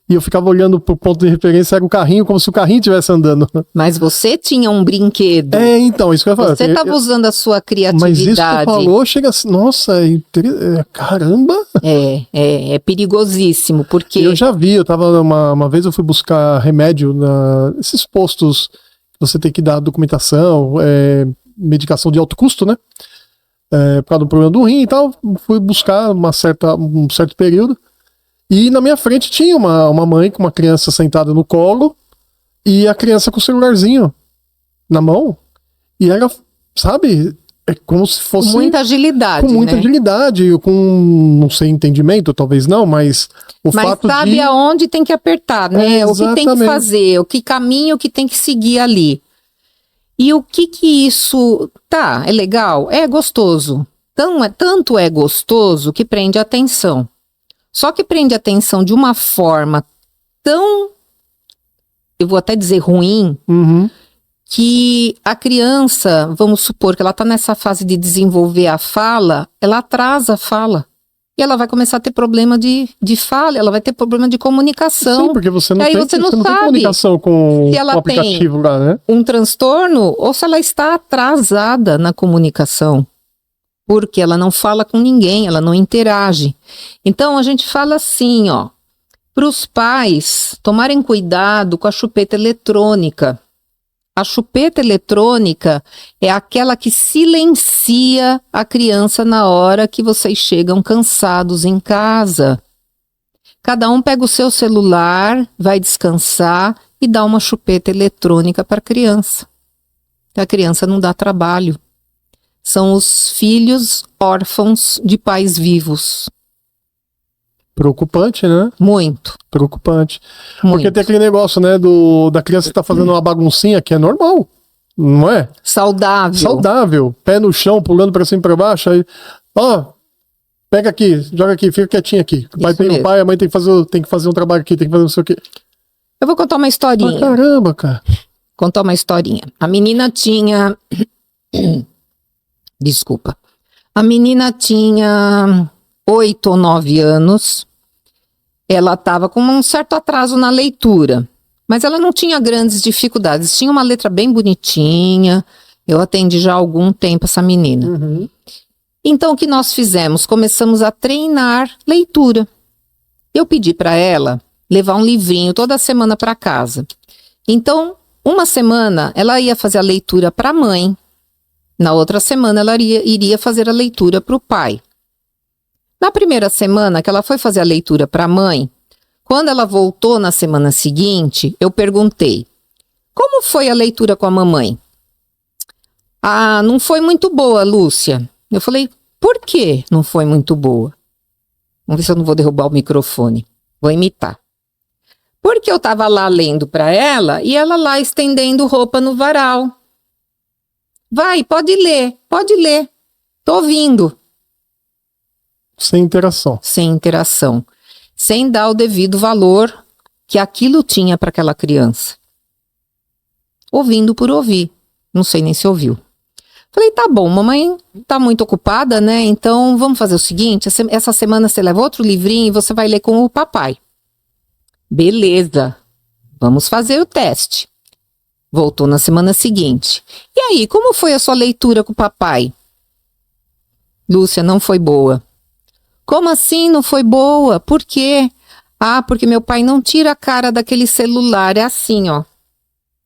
e eu ficava olhando pro ponto de referência, era o carrinho como se o carrinho estivesse andando. Mas você tinha um brinquedo. Então, isso que eu ia falar. Você estava usando a sua criatividade. Mas isso que você falou, chega assim, nossa, caramba! É perigosíssimo, porque... Eu já vi, eu tava uma vez eu fui buscar remédio nesses postos. Você tem que dar documentação, medicação de alto custo, né? Por causa do problema do rim e tal. Fui buscar um certo período. E na minha frente tinha uma mãe com uma criança sentada no colo e a criança com o celularzinho na mão. E ela, sabe, é como se fosse... Com muita agilidade, Com muita agilidade, com, não sei, entendimento, talvez não, mas o fato de... Mas sabe aonde tem que apertar, né? O que tem que fazer, o que caminho que tem que seguir ali. E o que isso... Tá, é legal, é gostoso. Tanto é gostoso que prende a atenção. Só que prende a atenção de uma forma tão... Eu vou até dizer ruim... que a criança, vamos supor que ela está nessa fase de desenvolver a fala, ela atrasa a fala. E ela vai começar a ter problema de fala, ela vai ter problema de comunicação. Sim, porque você não, você não tem comunicação com o aplicativo lá, né? Um transtorno, ou se ela está atrasada na comunicação. Porque ela não fala com ninguém, ela não interage. Então, a gente fala assim, para os pais tomarem cuidado com a chupeta eletrônica. A chupeta eletrônica é aquela que silencia a criança na hora que vocês chegam cansados em casa. Cada um pega o seu celular, vai descansar e dá uma chupeta eletrônica para a criança. A criança não dá trabalho. São os filhos órfãos de pais vivos. Preocupante, né? Muito. Preocupante. Muito. Porque tem aquele negócio, né, da criança que tá fazendo uma baguncinha que é normal, não é? Saudável. Saudável. Pé no chão, pulando pra cima e pra baixo. Aí, ó, pega aqui, joga aqui, fica quietinho aqui. O pai, a mãe tem que fazer um trabalho aqui, tem que fazer não sei o quê. Eu vou contar uma historinha. Ah, caramba, cara. Contar uma historinha. A menina tinha... Desculpa. A menina tinha 8 ou 9 anos. Ela estava com um certo atraso na leitura, mas ela não tinha grandes dificuldades. Tinha uma letra bem bonitinha. Eu atendi já há algum tempo essa menina. Uhum. Então, o que nós fizemos? Começamos a treinar leitura. Eu pedi para ela levar um livrinho toda semana para casa. Então, uma semana ela ia fazer a leitura para a mãe. Na outra semana ela iria fazer a leitura para o pai. Na primeira semana que ela foi fazer a leitura para a mãe, quando ela voltou na semana seguinte, eu perguntei: como foi a leitura com a mamãe? Ah, não foi muito boa, Lúcia. Eu falei: por que não foi muito boa? Vamos ver se eu não vou derrubar o microfone. Vou imitar. Porque eu estava lá lendo para ela e ela lá estendendo roupa no varal. Vai, pode ler, pode ler. Tô ouvindo. Sem interação. Sem interação. Sem dar o devido valor que aquilo tinha para aquela criança. Ouvindo por ouvir. Não sei nem se ouviu. Falei, tá bom, mamãe tá muito ocupada, né? Então vamos fazer o seguinte, essa semana você leva outro livrinho e você vai ler com o papai. Beleza, vamos fazer o teste. Voltou na semana seguinte. E aí, como foi a sua leitura com o papai? Lúcia, não foi boa. Como assim não foi boa? Por quê? Ah, porque meu pai não tira a cara daquele celular, é assim, ó.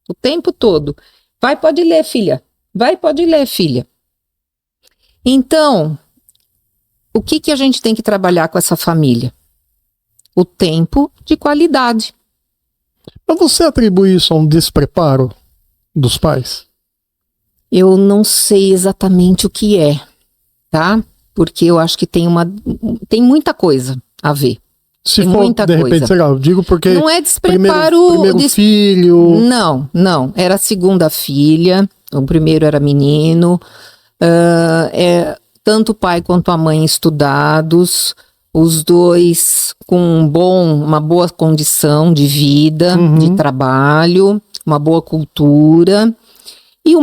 O tempo todo. Vai, pode ler, filha. Vai, pode ler, filha. Então, o que a gente tem que trabalhar com essa família? O tempo de qualidade. Mas você atribui isso a um despreparo dos pais? Eu não sei exatamente o que é, tá? Porque eu acho que tem muita coisa a ver. Se tem for, muita de coisa. repente, sei lá, eu digo porque... Não é despreparo... Primeiro filho... Não. Era a segunda filha. O primeiro era menino. Tanto o pai quanto a mãe estudados. Os dois com uma boa condição de vida, de trabalho, uma boa cultura. E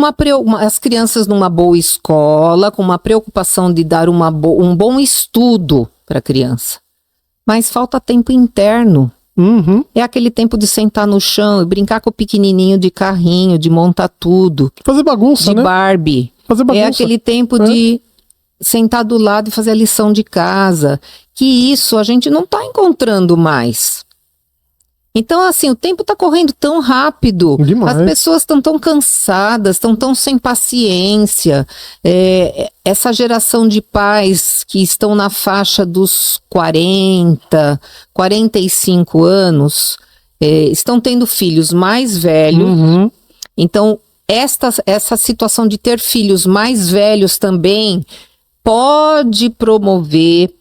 as crianças numa boa escola, com uma preocupação de dar um bom estudo para a criança. Mas falta tempo interno. É aquele tempo de sentar no chão e brincar com o pequenininho de carrinho, de montar tudo. Fazer bagunça, de né? Barbie. Fazer bagunça. É aquele tempo de sentar do lado e fazer a lição de casa. Que isso a gente não está encontrando mais. Então, assim, o tempo está correndo tão rápido. Demais. As pessoas estão tão cansadas, estão tão sem paciência. Essa geração de pais que estão na faixa dos 40, 45 anos, estão tendo filhos mais velhos. Então, essa situação de ter filhos mais velhos também pode promover,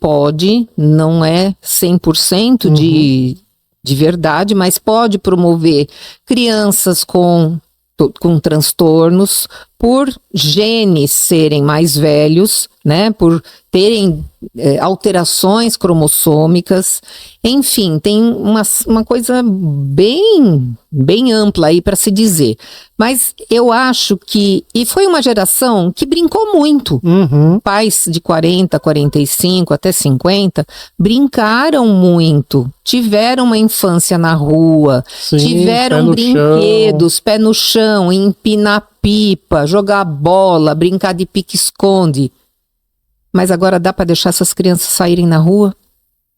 não é 100% de verdade, mas pode promover crianças com transtornos por genes serem mais velhos, né, por terem alterações cromossômicas, enfim, tem uma coisa bem ampla aí para se dizer. Mas eu acho e foi uma geração que brincou muito. Pais de 40, 45 até 50 brincaram muito, tiveram uma infância na rua, Sim, tiveram brinquedos, pé no chão, empinar pipa, jogar bola, brincar de pique-esconde. Mas agora dá para deixar essas crianças saírem na rua?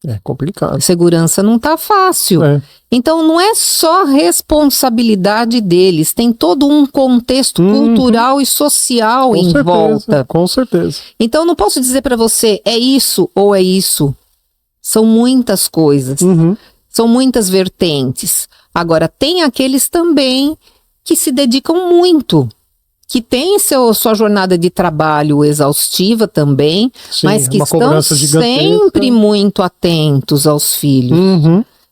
É complicado. A segurança não tá fácil. É. Então não é só responsabilidade deles, tem todo um contexto cultural e social Com em certeza, volta. com certeza. Então não posso dizer para você é isso ou é isso. São muitas coisas, são muitas vertentes. Agora tem aqueles também que se dedicam muito, que têm sua jornada de trabalho exaustiva também, Sim, mas que uma estão cobrança gigantesca. sempre muito atentos aos filhos.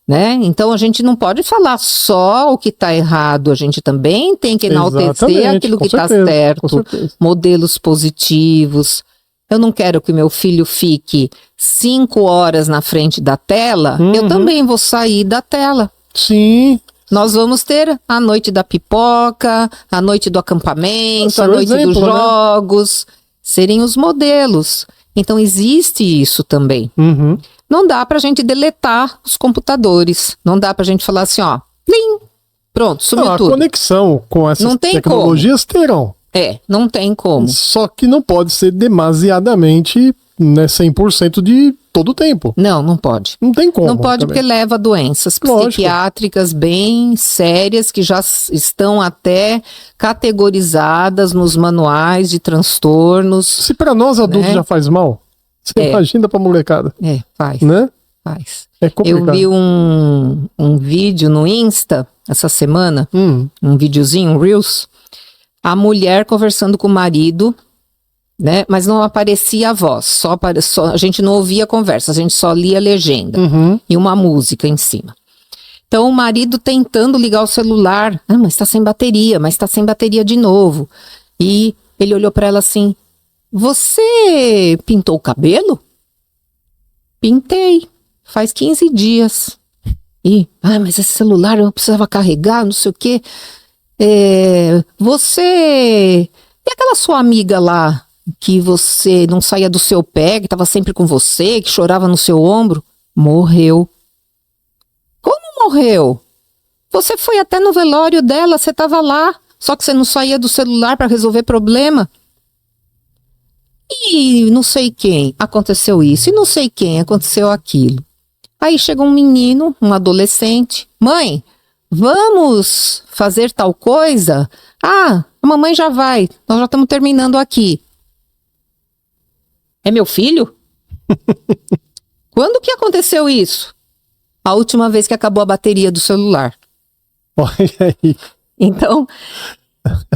Né? Então a gente não pode falar só o que está errado, a gente também tem que enaltecer Exatamente, aquilo com que está certeza, com certo, certeza. modelos positivos. Eu não quero que meu filho fique 5 horas na frente da tela, eu também vou sair da tela. Sim. Nós vamos ter a noite da pipoca, a noite do acampamento, a noite dos jogos, serem os modelos. Então existe isso também. Não dá pra gente deletar os computadores. Não dá pra gente falar assim, ó, plim, pronto, sumiu Não, a tudo. conexão com essas Não tem tecnologias terão. Não tem como. Só que não pode ser demasiadamente, né, 100% de todo o tempo. Não pode. Não tem como. Não pode porque leva a doenças psiquiátricas bem sérias que já estão até categorizadas nos manuais de transtornos. Se para nós adultos já faz mal, você imagina pra molecada. Faz. Né? Faz. É complicado. Eu vi um vídeo no Insta essa semana, um videozinho, um Reels, a mulher conversando com o marido, né? Mas não aparecia a voz, a gente não ouvia a conversa, a gente só lia a legenda e uma música em cima. Então o marido tentando ligar o celular, mas tá sem bateria, mas tá sem bateria de novo. E ele olhou para ela assim, você pintou o cabelo? Pintei, faz 15 dias. E, mas esse celular eu precisava carregar, não sei o quê. Você... E aquela sua amiga lá, que você não saía do seu pé, que estava sempre com você, que chorava no seu ombro? Morreu. Como morreu? Você foi até no velório dela, você estava lá, só que você não saía do celular para resolver problema. E não sei quem aconteceu isso, e não sei quem aconteceu aquilo. Aí chega um menino, um adolescente. Mãe, vamos fazer tal coisa? A mamãe já vai, nós já estamos terminando aqui. É meu filho? Quando que aconteceu isso? A última vez que acabou a bateria do celular. Olha aí. Então,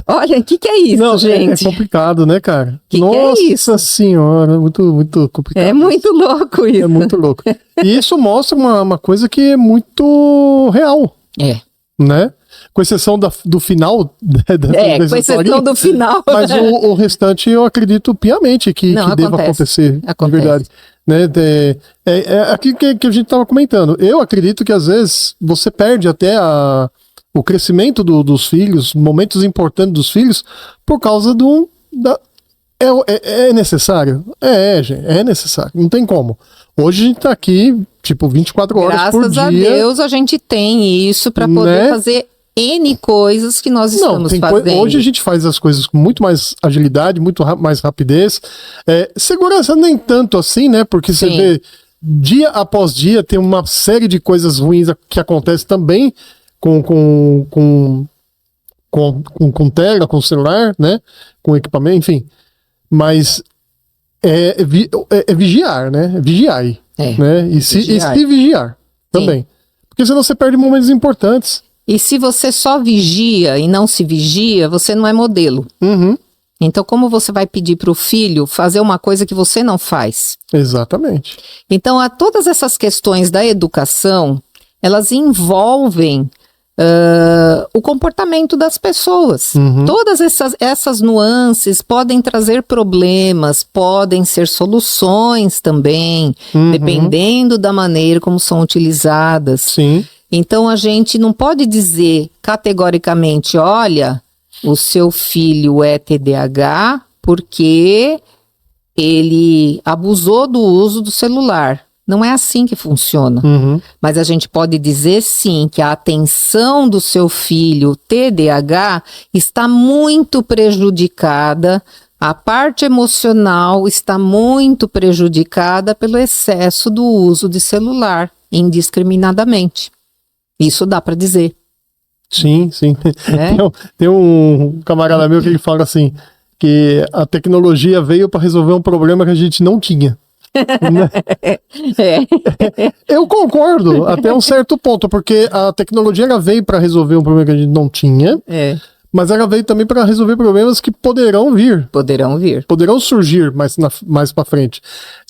olha, o que é isso, não, gente? É complicado, né, cara? Nossa é isso? Senhora, muito complicado. É muito louco isso. É muito louco. E isso mostra uma coisa que é muito real. Né? Com exceção do final. Com exceção do final. Mas o restante eu acredito piamente que deva acontecer. De verdade. Né? Aquilo que a gente estava comentando. Eu acredito que às vezes você perde até o crescimento dos filhos, momentos importantes dos filhos, por causa é necessário? Gente, é necessário. Não tem como. Hoje a gente tá aqui, 24 horas por dia. Graças a Deus a gente tem isso para poder fazer N coisas que nós estamos fazendo. Hoje a gente faz as coisas com muito mais agilidade, muito mais rapidez. Segurança nem tanto assim, né? Porque você vê, dia após dia, tem uma série de coisas ruins que acontecem também com tela, com celular, né? Com equipamento, enfim. Mas é vigiar, né? Vigiar. Né? E se vigiar também. Porque senão você perde momentos importantes. E se você só vigia e não se vigia, você não é modelo. Então, como você vai pedir para o filho fazer uma coisa que você não faz? Exatamente. Então, todas essas questões da educação, elas envolvem o comportamento das pessoas. Todas essas nuances podem trazer problemas, podem ser soluções também, dependendo da maneira como são utilizadas. Sim. Então a gente não pode dizer categoricamente, olha, o seu filho é TDAH porque ele abusou do uso do celular. Não é assim que funciona. Mas a gente pode dizer sim que a atenção do seu filho TDAH está muito prejudicada A parte emocional está muito prejudicada pelo excesso do uso de celular, indiscriminadamente. Isso dá para dizer. Sim, sim. É? Tem um camarada meu que ele fala assim, que a tecnologia veio para resolver um problema que a gente não tinha. Né? Eu concordo até um certo ponto, porque a tecnologia ela veio para resolver um problema que a gente não tinha, mas ela veio também para resolver problemas que poderão vir. Poderão surgir mais para frente.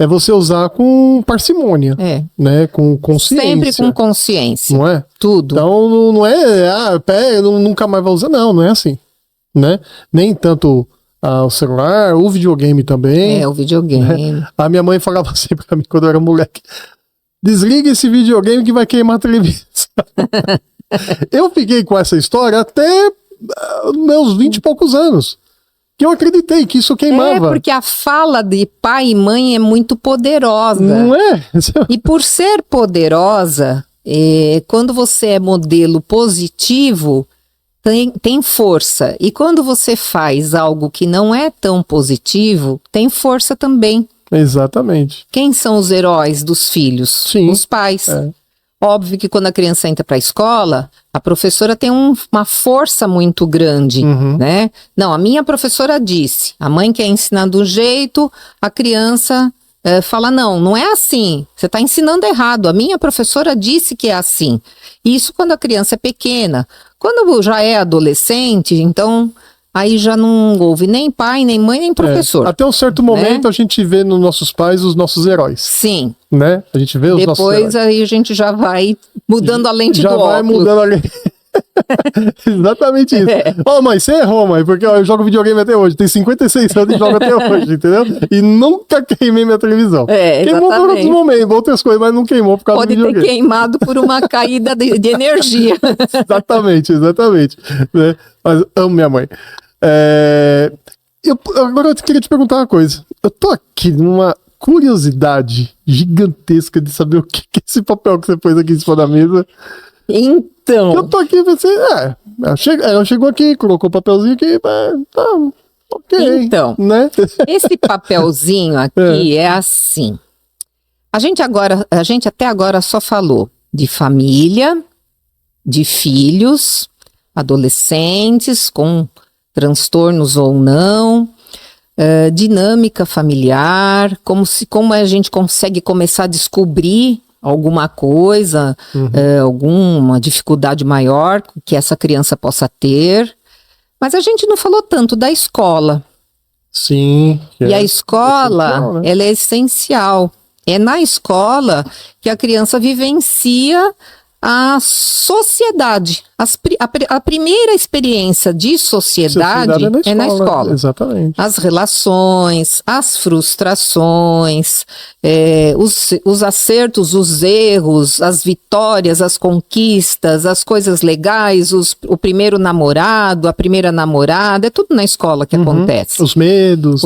É você usar com parcimônia, né? Com consciência. Sempre com consciência. Não é? Tudo. Então não é, eu nunca mais vou usar, não é assim, né? Nem tanto o celular, o videogame também. O videogame. A minha mãe falava sempre pra mim quando eu era moleque: desliga esse videogame que vai queimar a televisão. Eu fiquei com essa história até meus 20 e poucos anos, que eu acreditei que isso queimava. Porque a fala de pai e mãe é muito poderosa. Não é? E por ser poderosa, quando você é modelo positivo, tem força. E quando você faz algo que não é tão positivo, tem força também. Exatamente. Quem são os heróis dos filhos? Sim. Os pais. Óbvio que quando a criança entra para a escola, a professora tem uma força muito grande, né? Não, a minha professora disse, a mãe quer ensinar de um jeito, a criança fala, não é assim, você está ensinando errado, a minha professora disse que é assim. Isso quando a criança é pequena. Quando já é adolescente, então aí já não houve nem pai, nem mãe, nem professor. Até um certo momento, né? A gente vê nos nossos pais os nossos heróis. Sim. Né? A gente vê os nossos heróis. Depois aí a gente já vai mudando a lente do óculos. Já vai mudando a lente. Exatamente isso. Mãe, você errou, mãe, porque eu jogo videogame até hoje. Tem 56 anos e jogo até hoje, entendeu? E nunca queimei minha televisão. Queimou por outros momentos, outras coisas, mas não queimou por causa do videogame. Pode ter queimado por uma caída de energia. Exatamente. Né? Mas amo minha mãe. Agora eu queria te perguntar uma coisa. Eu tô aqui numa curiosidade gigantesca de saber o que é esse papel que você pôs aqui em cima da mesa. Então. Eu tô aqui, você. Ela chegou aqui, colocou o papelzinho aqui, tá, ok. Então, né? Esse papelzinho aqui é assim. A gente até agora só falou de família, de filhos, adolescentes com transtornos ou não, dinâmica familiar, como a gente consegue começar a descobrir alguma coisa, alguma dificuldade maior que essa criança possa ter. Mas a gente não falou tanto da escola. Sim. E a escola, né? Ela é essencial. É na escola que a criança vivencia a sociedade. A primeira experiência de sociedade é na escola. Exatamente. As relações, as frustrações, os acertos, os erros, as vitórias, as conquistas, as coisas legais, o primeiro namorado, a primeira namorada, é tudo na escola que acontece. Os medos.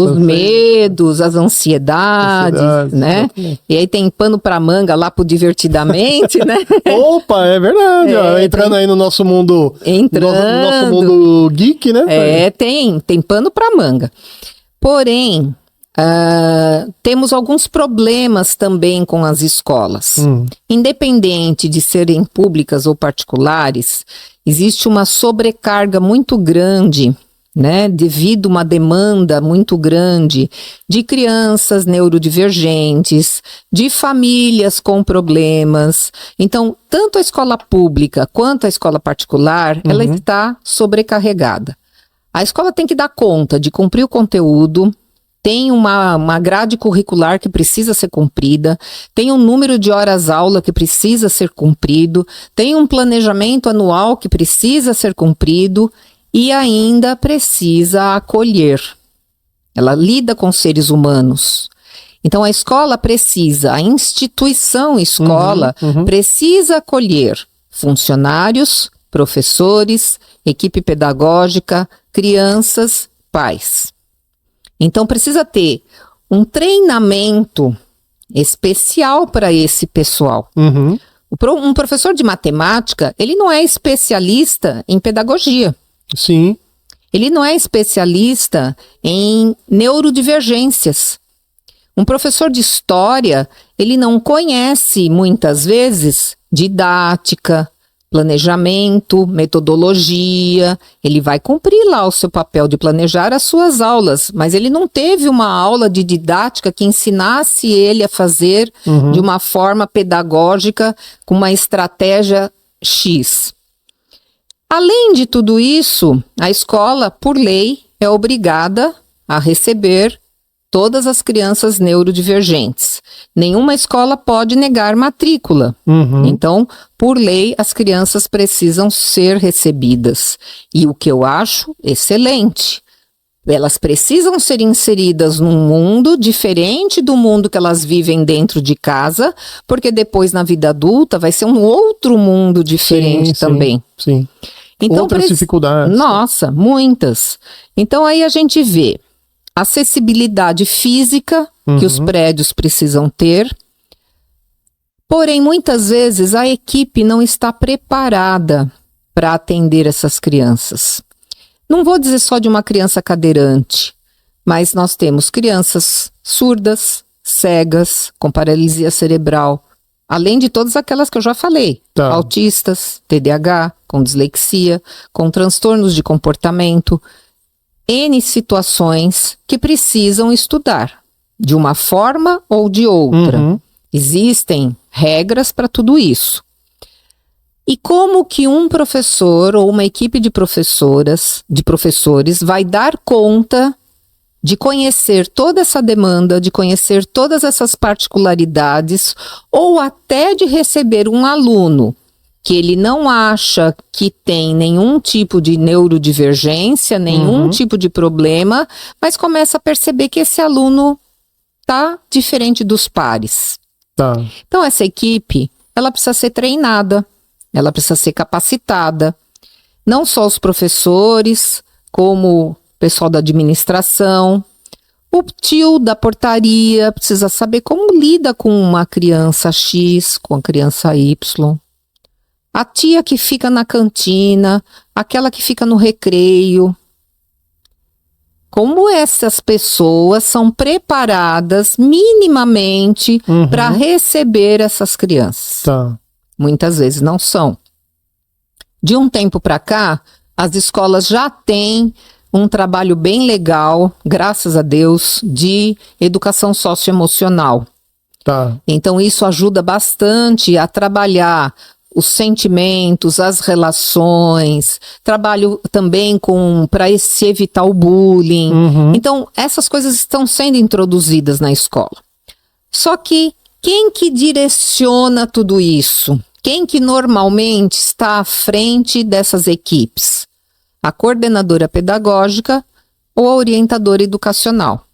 As ansiedades, né? Exatamente. E aí tem pano pra manga lá pro Divertidamente, né? Opa, é verdade. Entrando aí no nosso mundo. No nosso mundo geek, né? Tem pano pra manga. Porém, temos alguns problemas também com as escolas. Independente de serem públicas ou particulares, existe uma sobrecarga muito grande, né, devido a uma demanda muito grande de crianças neurodivergentes, de famílias com problemas. Então, tanto a escola pública quanto a escola particular, ela está sobrecarregada. A escola tem que dar conta de cumprir o conteúdo, tem uma grade curricular que precisa ser cumprida, tem um número de horas-aula que precisa ser cumprido, tem um planejamento anual que precisa ser cumprido, e ainda precisa acolher. Ela lida com seres humanos. Então a escola precisa, a instituição escola precisa acolher funcionários, professores, equipe pedagógica, crianças, pais. Então precisa ter um treinamento especial para esse pessoal. Um professor de matemática, ele não é especialista em pedagogia. Sim. Ele não é especialista em neurodivergências. Um professor de história, ele não conhece, muitas vezes, didática, planejamento, metodologia. Ele vai cumprir lá o seu papel de planejar as suas aulas, mas ele não teve uma aula de didática que ensinasse ele a fazer de uma forma pedagógica, com uma estratégia X. Além de tudo isso, a escola, por lei, é obrigada a receber todas as crianças neurodivergentes. Nenhuma escola pode negar matrícula. Então, por lei, as crianças precisam ser recebidas. E o que eu acho excelente. Elas precisam ser inseridas num mundo diferente do mundo que elas vivem dentro de casa, porque depois, na vida adulta, vai ser um outro mundo diferente também. Sim. Então, outras dificuldades. Nossa, muitas. Então, aí a gente vê acessibilidade física que os prédios precisam ter. Porém, muitas vezes a equipe não está preparada para atender essas crianças. Não vou dizer só de uma criança cadeirante, mas nós temos crianças surdas, cegas, com paralisia cerebral, além de todas aquelas que eu já falei, autistas, TDAH, com dislexia, com transtornos de comportamento, N situações que precisam estudar, de uma forma ou de outra. Existem regras para tudo isso. E como que um professor ou uma equipe de professores vai dar conta de conhecer toda essa demanda, de conhecer todas essas particularidades, ou até de receber um aluno que ele não acha que tem nenhum tipo de neurodivergência, nenhum tipo de problema, mas começa a perceber que esse aluno está diferente dos pares. Então essa equipe, ela precisa ser treinada, ela precisa ser capacitada. Não só os professores, como o pessoal da administração. O tio da portaria precisa saber como lida com uma criança X, com a criança Y. A tia que fica na cantina, aquela que fica no recreio. Como essas pessoas são preparadas minimamente para receber essas crianças. Muitas vezes não são. De um tempo para cá, as escolas já têm um trabalho bem legal, graças a Deus, de educação socioemocional. Então isso ajuda bastante a trabalhar os sentimentos, as relações, trabalho também para se evitar o bullying. Então essas coisas estão sendo introduzidas na escola. Só que quem que direciona tudo isso? Quem que normalmente está à frente dessas equipes? A coordenadora pedagógica ou a orientadora educacional.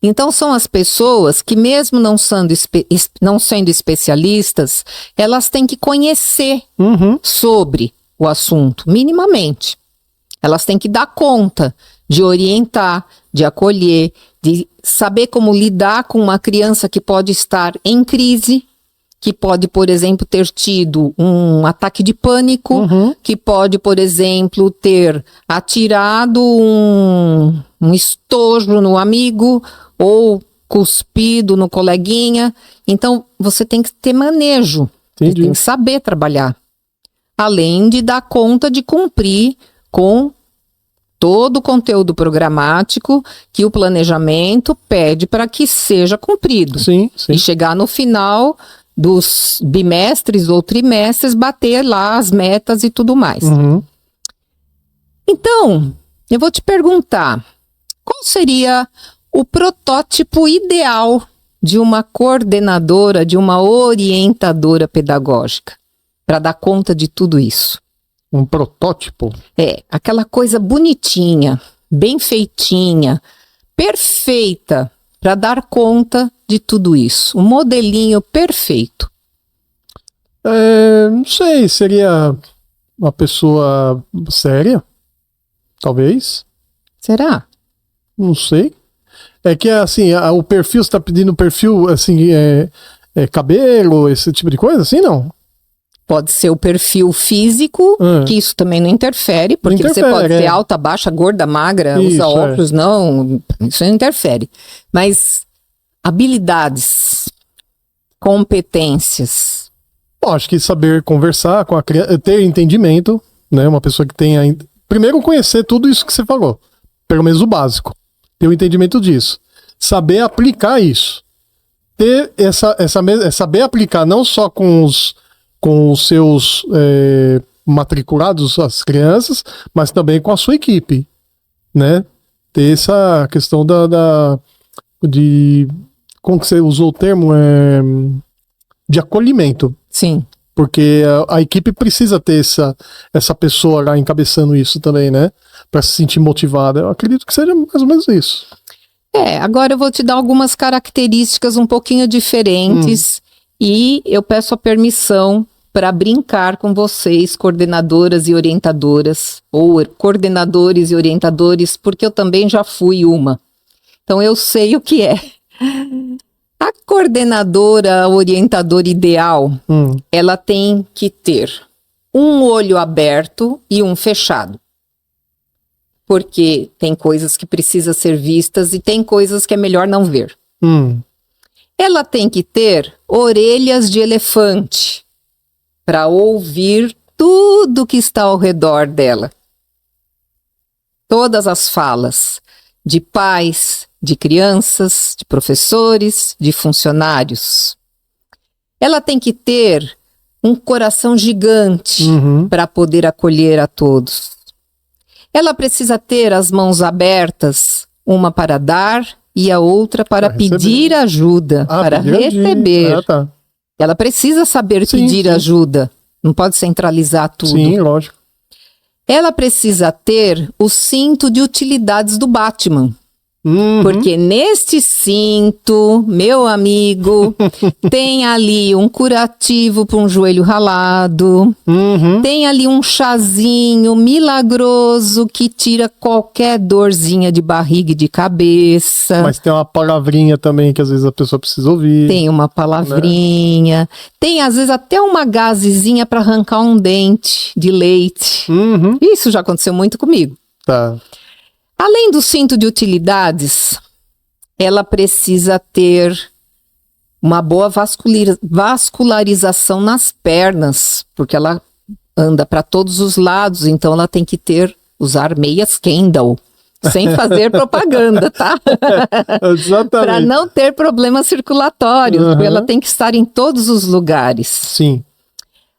Então são as pessoas que, mesmo não sendo especialistas, elas têm que conhecer sobre o assunto, minimamente. Elas têm que dar conta de orientar, de acolher, de saber como lidar com uma criança que pode estar em crise, que pode, por exemplo, ter tido um ataque de pânico, que pode, por exemplo, ter atirado um estojo no amigo ou cuspido no coleguinha. Então, você tem que ter manejo, você tem que saber trabalhar, além de dar conta de cumprir com todo o conteúdo programático que o planejamento pede para que seja cumprido. E chegar no final dos bimestres ou trimestres, bater lá as metas e tudo mais. Então, eu vou te perguntar, qual seria o protótipo ideal de uma coordenadora, de uma orientadora pedagógica, para dar conta de tudo isso? Um protótipo? É, aquela coisa bonitinha, bem feitinha, perfeita, para dar conta de tudo isso. Um modelinho perfeito. Não sei, seria uma pessoa séria? Talvez. Será? Não sei. É que assim, o perfil, você está pedindo perfil assim, cabelo, esse tipo de coisa, assim, não? Pode ser o perfil físico, que isso também não interfere, porque você pode ser alta, baixa, gorda, magra, usa óculos, não, isso não interfere. Mas habilidades, competências. Bom, acho que saber conversar com a criança, ter entendimento, né? Uma pessoa que tenha... Primeiro, conhecer tudo isso que você falou, pelo menos o básico, ter o entendimento disso. Saber aplicar isso. Ter saber aplicar não só com os seus matriculados, as crianças, mas também com a sua equipe, né? Ter essa questão de como que você usou o termo? De acolhimento. Sim. Porque a equipe precisa ter essa pessoa lá encabeçando isso também, né? Para se sentir motivada. Eu acredito que seja mais ou menos isso. Agora eu vou te dar algumas características um pouquinho diferentes e eu peço a permissão para brincar com vocês, coordenadoras e orientadoras, ou coordenadores e orientadores, porque eu também já fui uma. Então eu sei o que é. A coordenadora, orientadora ideal, ela tem que ter um olho aberto e um fechado. Porque tem coisas que precisam ser vistas e tem coisas que é melhor não ver. Ela tem que ter orelhas de elefante para ouvir tudo que está ao redor dela. Todas as falas de pais, de crianças, de professores, de funcionários. Ela tem que ter um coração gigante para poder acolher a todos. Ela precisa ter as mãos abertas, uma para dar e a outra para pedir ajuda, para receber. Tá. Ela precisa saber pedir ajuda, não pode centralizar tudo. Sim, lógico. Ela precisa ter o cinto de utilidades do Batman. Porque neste cinto, meu amigo, tem ali um curativo para um joelho ralado, tem ali um chazinho milagroso que tira qualquer dorzinha de barriga e de cabeça. Mas tem uma palavrinha também que às vezes a pessoa precisa ouvir. Tem uma palavrinha, né? Tem às vezes até uma gazezinha para arrancar um dente de leite. Isso já aconteceu muito comigo. Tá. Além do cinto de utilidades, ela precisa ter uma boa vascularização nas pernas, porque ela anda para todos os lados, então ela tem que usar meias Kendall, sem fazer propaganda, tá? Exatamente. Para não ter problemas circulatórios, porque ela tem que estar em todos os lugares. Sim.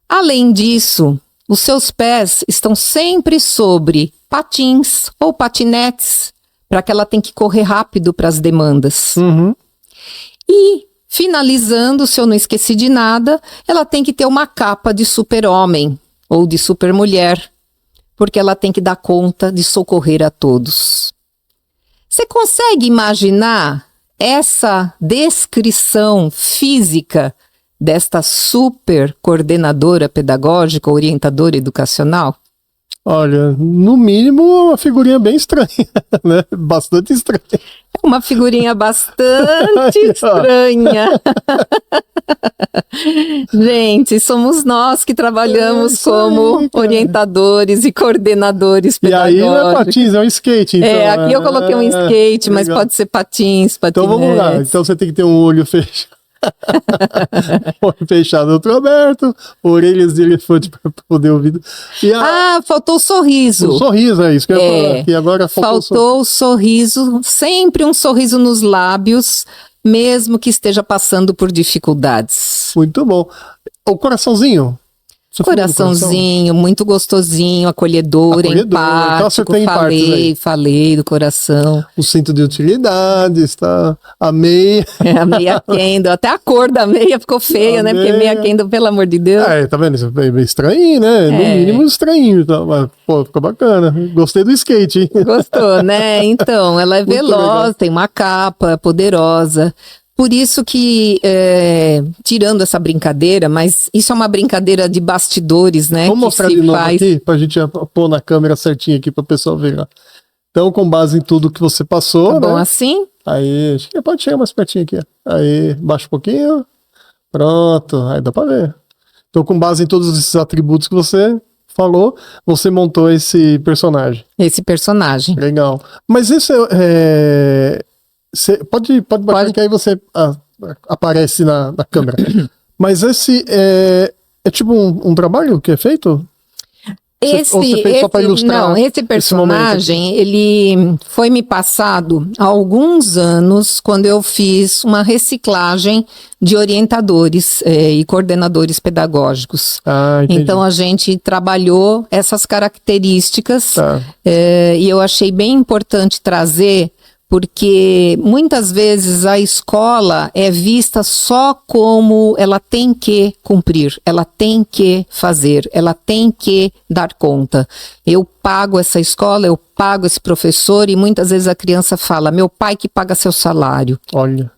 Além disso, os seus pés estão sempre sobre patins ou patinetes, para que ela tenha que correr rápido para as demandas. E, finalizando, se eu não esqueci de nada, ela tem que ter uma capa de super-homem ou de super-mulher, porque ela tem que dar conta de socorrer a todos. Você consegue imaginar essa descrição física desta super coordenadora pedagógica, orientadora educacional? Olha, no mínimo uma figurinha bem estranha, né? Bastante estranha. É uma figurinha bastante estranha. Gente, somos nós que trabalhamos como orientadores e coordenadores pedagógicos. E aí não é patins, é um skate. Então, aqui eu coloquei um skate, mas pode ser patins, patinetes. Então vamos lá, então você tem que ter um olho fechado. Olho fechado, outro aberto, orelhas de elefante para poder ouvir. Faltou o sorriso. O sorriso, é isso que eu ia falar. Que agora faltou o sorriso, sempre um sorriso nos lábios, mesmo que esteja passando por dificuldades. Muito bom. O coraçãozinho? Coraçãozinho, muito gostosinho, acolhedor, empático. Então falei do coração. O cinto de utilidades, tá? A meia. A meia Kendall. Até a cor da meia ficou feia, né? Porque meia Kendall, pelo amor de Deus. Tá vendo? Isso é meio estranho, né? No mínimo estranho. Tá? Mas, pô, ficou bacana. Gostei do skate, hein? Gostou, né? Então, ela é veloz, tem uma capa poderosa. Por isso que, tirando essa brincadeira, mas isso é uma brincadeira de bastidores, né? Vamos mostrar de novo aqui, pra gente pôr na câmera certinho aqui para o pessoal ver. Ó. Então, com base em tudo que você passou, tá bom, né? assim? Aí, pode chegar mais pertinho aqui. Ó. Aí, baixa um pouquinho. Pronto, aí dá para ver. Então, com base em todos esses atributos que você falou, você montou esse personagem. Esse personagem. Legal. Mas isso pode baixar que aí você aparece na câmera. Mas esse é tipo um trabalho que é feito? Você fez só para ilustrar? Não, esse personagem, ele foi me passado há alguns anos, quando eu fiz uma reciclagem de orientadores e coordenadores pedagógicos. Entendi. Então, a gente trabalhou essas características e eu achei bem importante trazer, porque muitas vezes a escola é vista só como ela tem que cumprir, ela tem que fazer, ela tem que dar conta. Eu pago essa escola, eu pago esse professor, e muitas vezes a criança fala, meu pai que paga seu salário. Olha.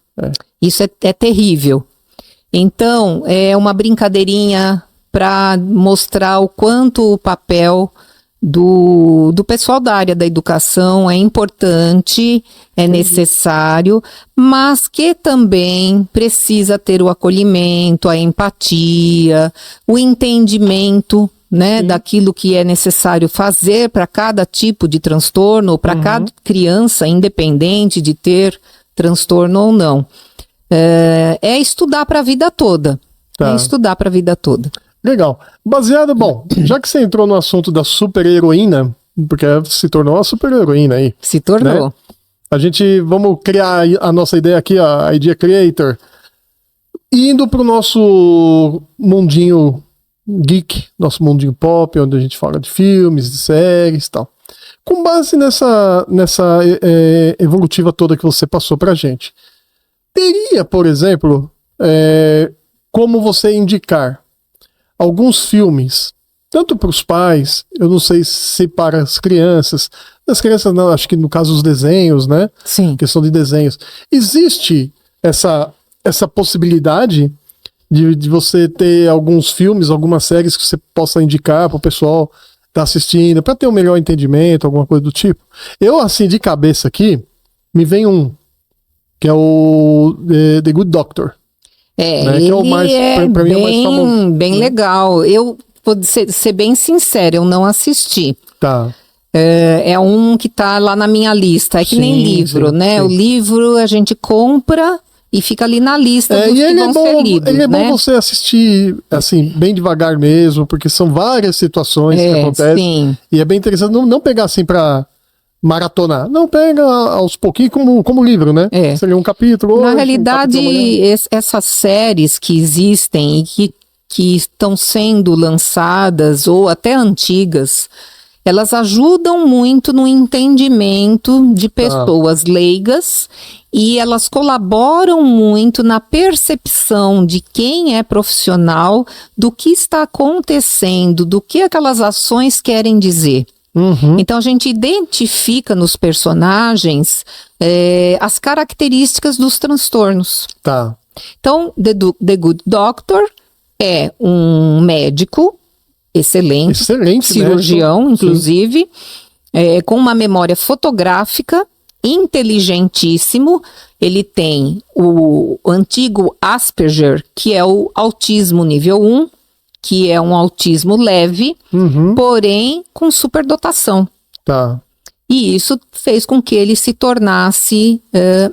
Isso é terrível. Então, é uma brincadeirinha para mostrar o quanto o papel do pessoal da área da educação é importante, é necessário, mas que também precisa ter o acolhimento, a empatia, o entendimento, né, daquilo que é necessário fazer para cada tipo de transtorno, para cada criança, independente de ter transtorno ou não. É estudar para a vida toda. É estudar para a vida toda. Legal. Baseado, bom, já que você entrou no assunto da super-heroína, porque se tornou uma super-heroína aí. Se tornou. Né? Vamos criar a nossa ideia aqui, a Idea Creator, indo pro nosso mundinho geek, nosso mundinho pop, onde a gente fala de filmes, de séries e tal. Com base nessa evolutiva toda que você passou pra gente, teria, por exemplo, como você indicar alguns filmes, tanto para os pais, eu não sei se para as crianças não, acho que no caso os desenhos, né? Sim. Questão de desenhos. Existe essa possibilidade de você ter alguns filmes, algumas séries que você possa indicar para o pessoal que tá assistindo, para ter um melhor entendimento, alguma coisa do tipo? Eu, assim, de cabeça aqui, me vem que é o The Good Doctor. Né? Ele pra mim é o mais famoso. Bem legal. Eu vou ser bem sincera, eu não assisti. Tá. É um que tá lá na minha lista. É que nem livro, né? Sim. O livro a gente compra e fica ali na lista dos que vão ser lidos. Ele é bom você assistir, assim, bem devagar mesmo, porque são várias situações que acontecem. Sim. E é bem interessante não pegar assim pra maratonar. Não, pega aos pouquinhos como livro, né? Seria um capítulo. Na realidade, essas séries que existem e que estão sendo lançadas, ou até antigas, elas ajudam muito no entendimento de pessoas leigas, e elas colaboram muito na percepção de quem é profissional, do que está acontecendo, do que aquelas ações querem dizer. Então a gente identifica nos personagens as características dos transtornos. Tá. Então, The Good Doctor é um médico excelente cirurgião, médico, inclusive, com uma memória fotográfica, inteligentíssimo. Ele tem o antigo Asperger, que é o autismo nível 1, que é um autismo leve, porém com superdotação. Tá. E isso fez com que ele se tornasse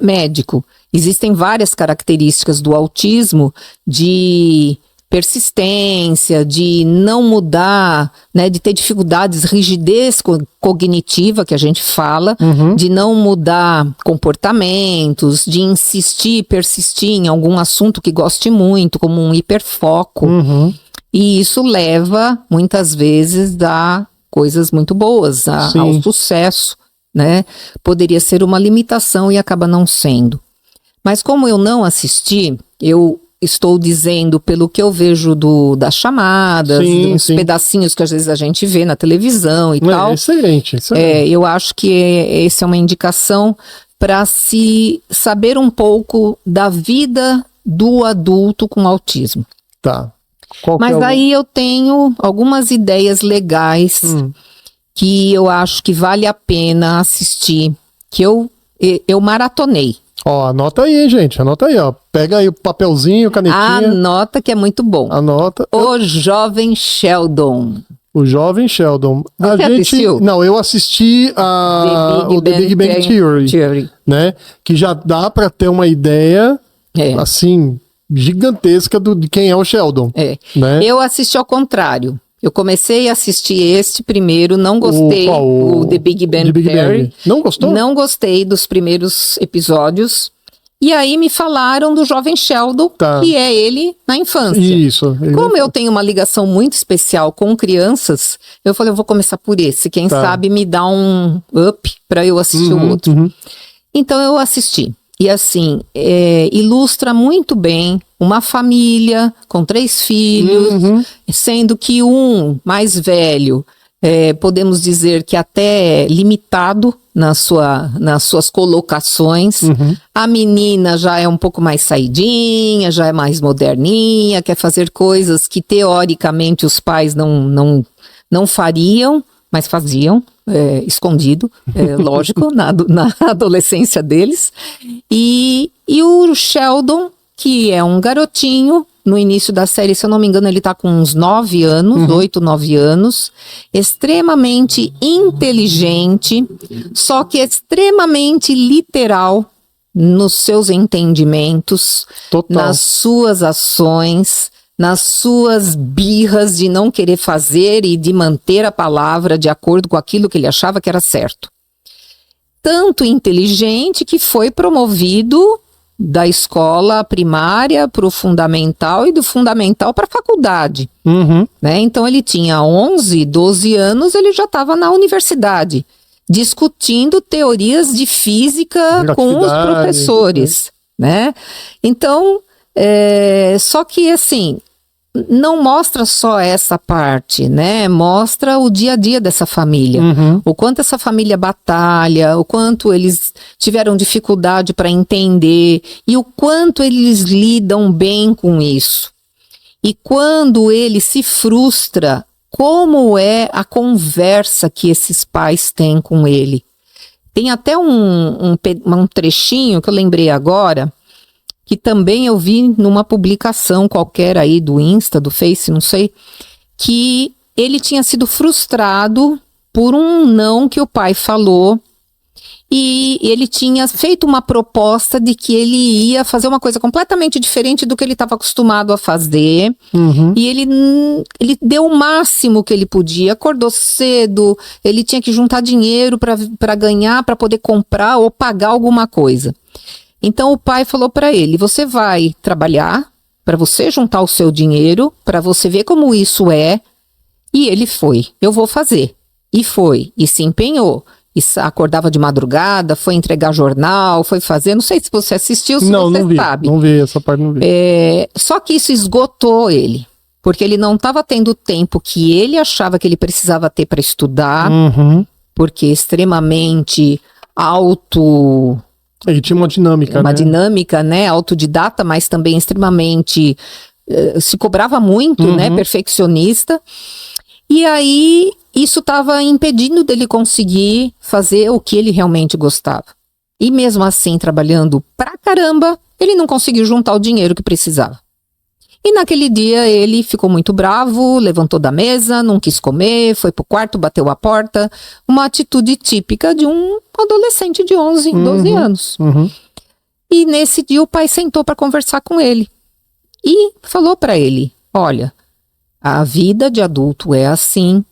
médico. Existem várias características do autismo, de persistência, de não mudar, né, de ter dificuldades, rigidez cognitiva, que a gente fala, de não mudar comportamentos, de insistir, persistir em algum assunto que goste muito, como um hiperfoco. E isso leva, muitas vezes, a coisas muito boas, ao sucesso, né? Poderia ser uma limitação e acaba não sendo. Mas como eu não assisti, eu estou dizendo pelo que eu vejo das chamadas, uns pedacinhos que às vezes a gente vê na televisão e tal. Excelente. Eu acho que essa é uma indicação para se saber um pouco da vida do adulto com autismo. Tá. Mas aí eu tenho algumas ideias legais que eu acho que vale a pena assistir, que eu maratonei. Ó, anota aí, hein, gente. Anota aí, ó. Pega aí o papelzinho, canetinha. Anota que é muito bom. Anota. O Jovem Sheldon. O Jovem Sheldon. Você assistiu? Não, eu assisti o The Big Bang Theory, né? Que já dá para ter uma ideia, assim, gigantesca de quem é o Sheldon. Né? Eu assisti ao contrário. Eu comecei a assistir este primeiro, não gostei, o The Big Bang Theory. Não gostou? Não gostei dos primeiros episódios. E aí me falaram do Jovem Sheldon, que é ele na infância. Isso. Como eu tenho uma ligação muito especial com crianças, eu falei, eu vou começar por esse. Quem sabe me dá um up para eu assistir o outro. Então eu assisti. E assim, ilustra muito bem uma família com 3 filhos, sendo que um mais velho, podemos dizer que até limitado nas suas colocações. A menina já é um pouco mais saidinha, já é mais moderninha, quer fazer coisas que teoricamente os pais não fariam, mas faziam, escondido, lógico, na adolescência deles. E o Sheldon, que é um garotinho, no início da série, se eu não me engano, ele tá com uns 9 anos, 8, 9 anos, extremamente inteligente, só que extremamente literal nos seus entendimentos, nas suas ações, nas suas birras de não querer fazer e de manter a palavra de acordo com aquilo que ele achava que era certo. Tanto inteligente que foi promovido da escola primária para o fundamental e do fundamental para a faculdade. Né? Então ele tinha 11, 12 anos, ele já estava na universidade, discutindo teorias de física com os professores. Né? Então, só que assim, não mostra só essa parte, né? Mostra o dia a dia dessa família. O quanto essa família batalha, o quanto eles tiveram dificuldade para entender e o quanto eles lidam bem com isso. E quando ele se frustra, como é a conversa que esses pais têm com ele. Tem até um trechinho que eu lembrei agora, que também eu vi numa publicação qualquer aí do Insta, do Face, não sei, que ele tinha sido frustrado por um não que o pai falou e ele tinha feito uma proposta de que ele ia fazer uma coisa completamente diferente do que ele estava acostumado a fazer. E ele deu o máximo que ele podia, acordou cedo, ele tinha que juntar dinheiro para ganhar, para poder comprar ou pagar alguma coisa. Então o pai falou para ele, você vai trabalhar para você juntar o seu dinheiro, para você ver como isso é. E ele foi, eu vou fazer. E foi, e se empenhou. E acordava de madrugada, foi entregar jornal, foi fazer, não sei se você assistiu, se você sabe. Não vi, essa parte não vi. Só que isso esgotou ele, porque ele não estava tendo o tempo que ele achava que ele precisava ter para estudar, porque é extremamente Ele tinha uma dinâmica, dinâmica, né? Autodidata, mas também extremamente se cobrava muito, né? Perfeccionista. E aí, isso estava impedindo dele conseguir fazer o que ele realmente gostava. E mesmo assim, trabalhando pra caramba, ele não conseguiu juntar o dinheiro que precisava. E naquele dia ele ficou muito bravo, levantou da mesa, não quis comer, foi pro quarto, bateu a porta. Uma atitude típica de um adolescente de 11, 12 anos. E nesse dia o pai sentou para conversar com ele. E falou para ele, olha, a vida de adulto é assim,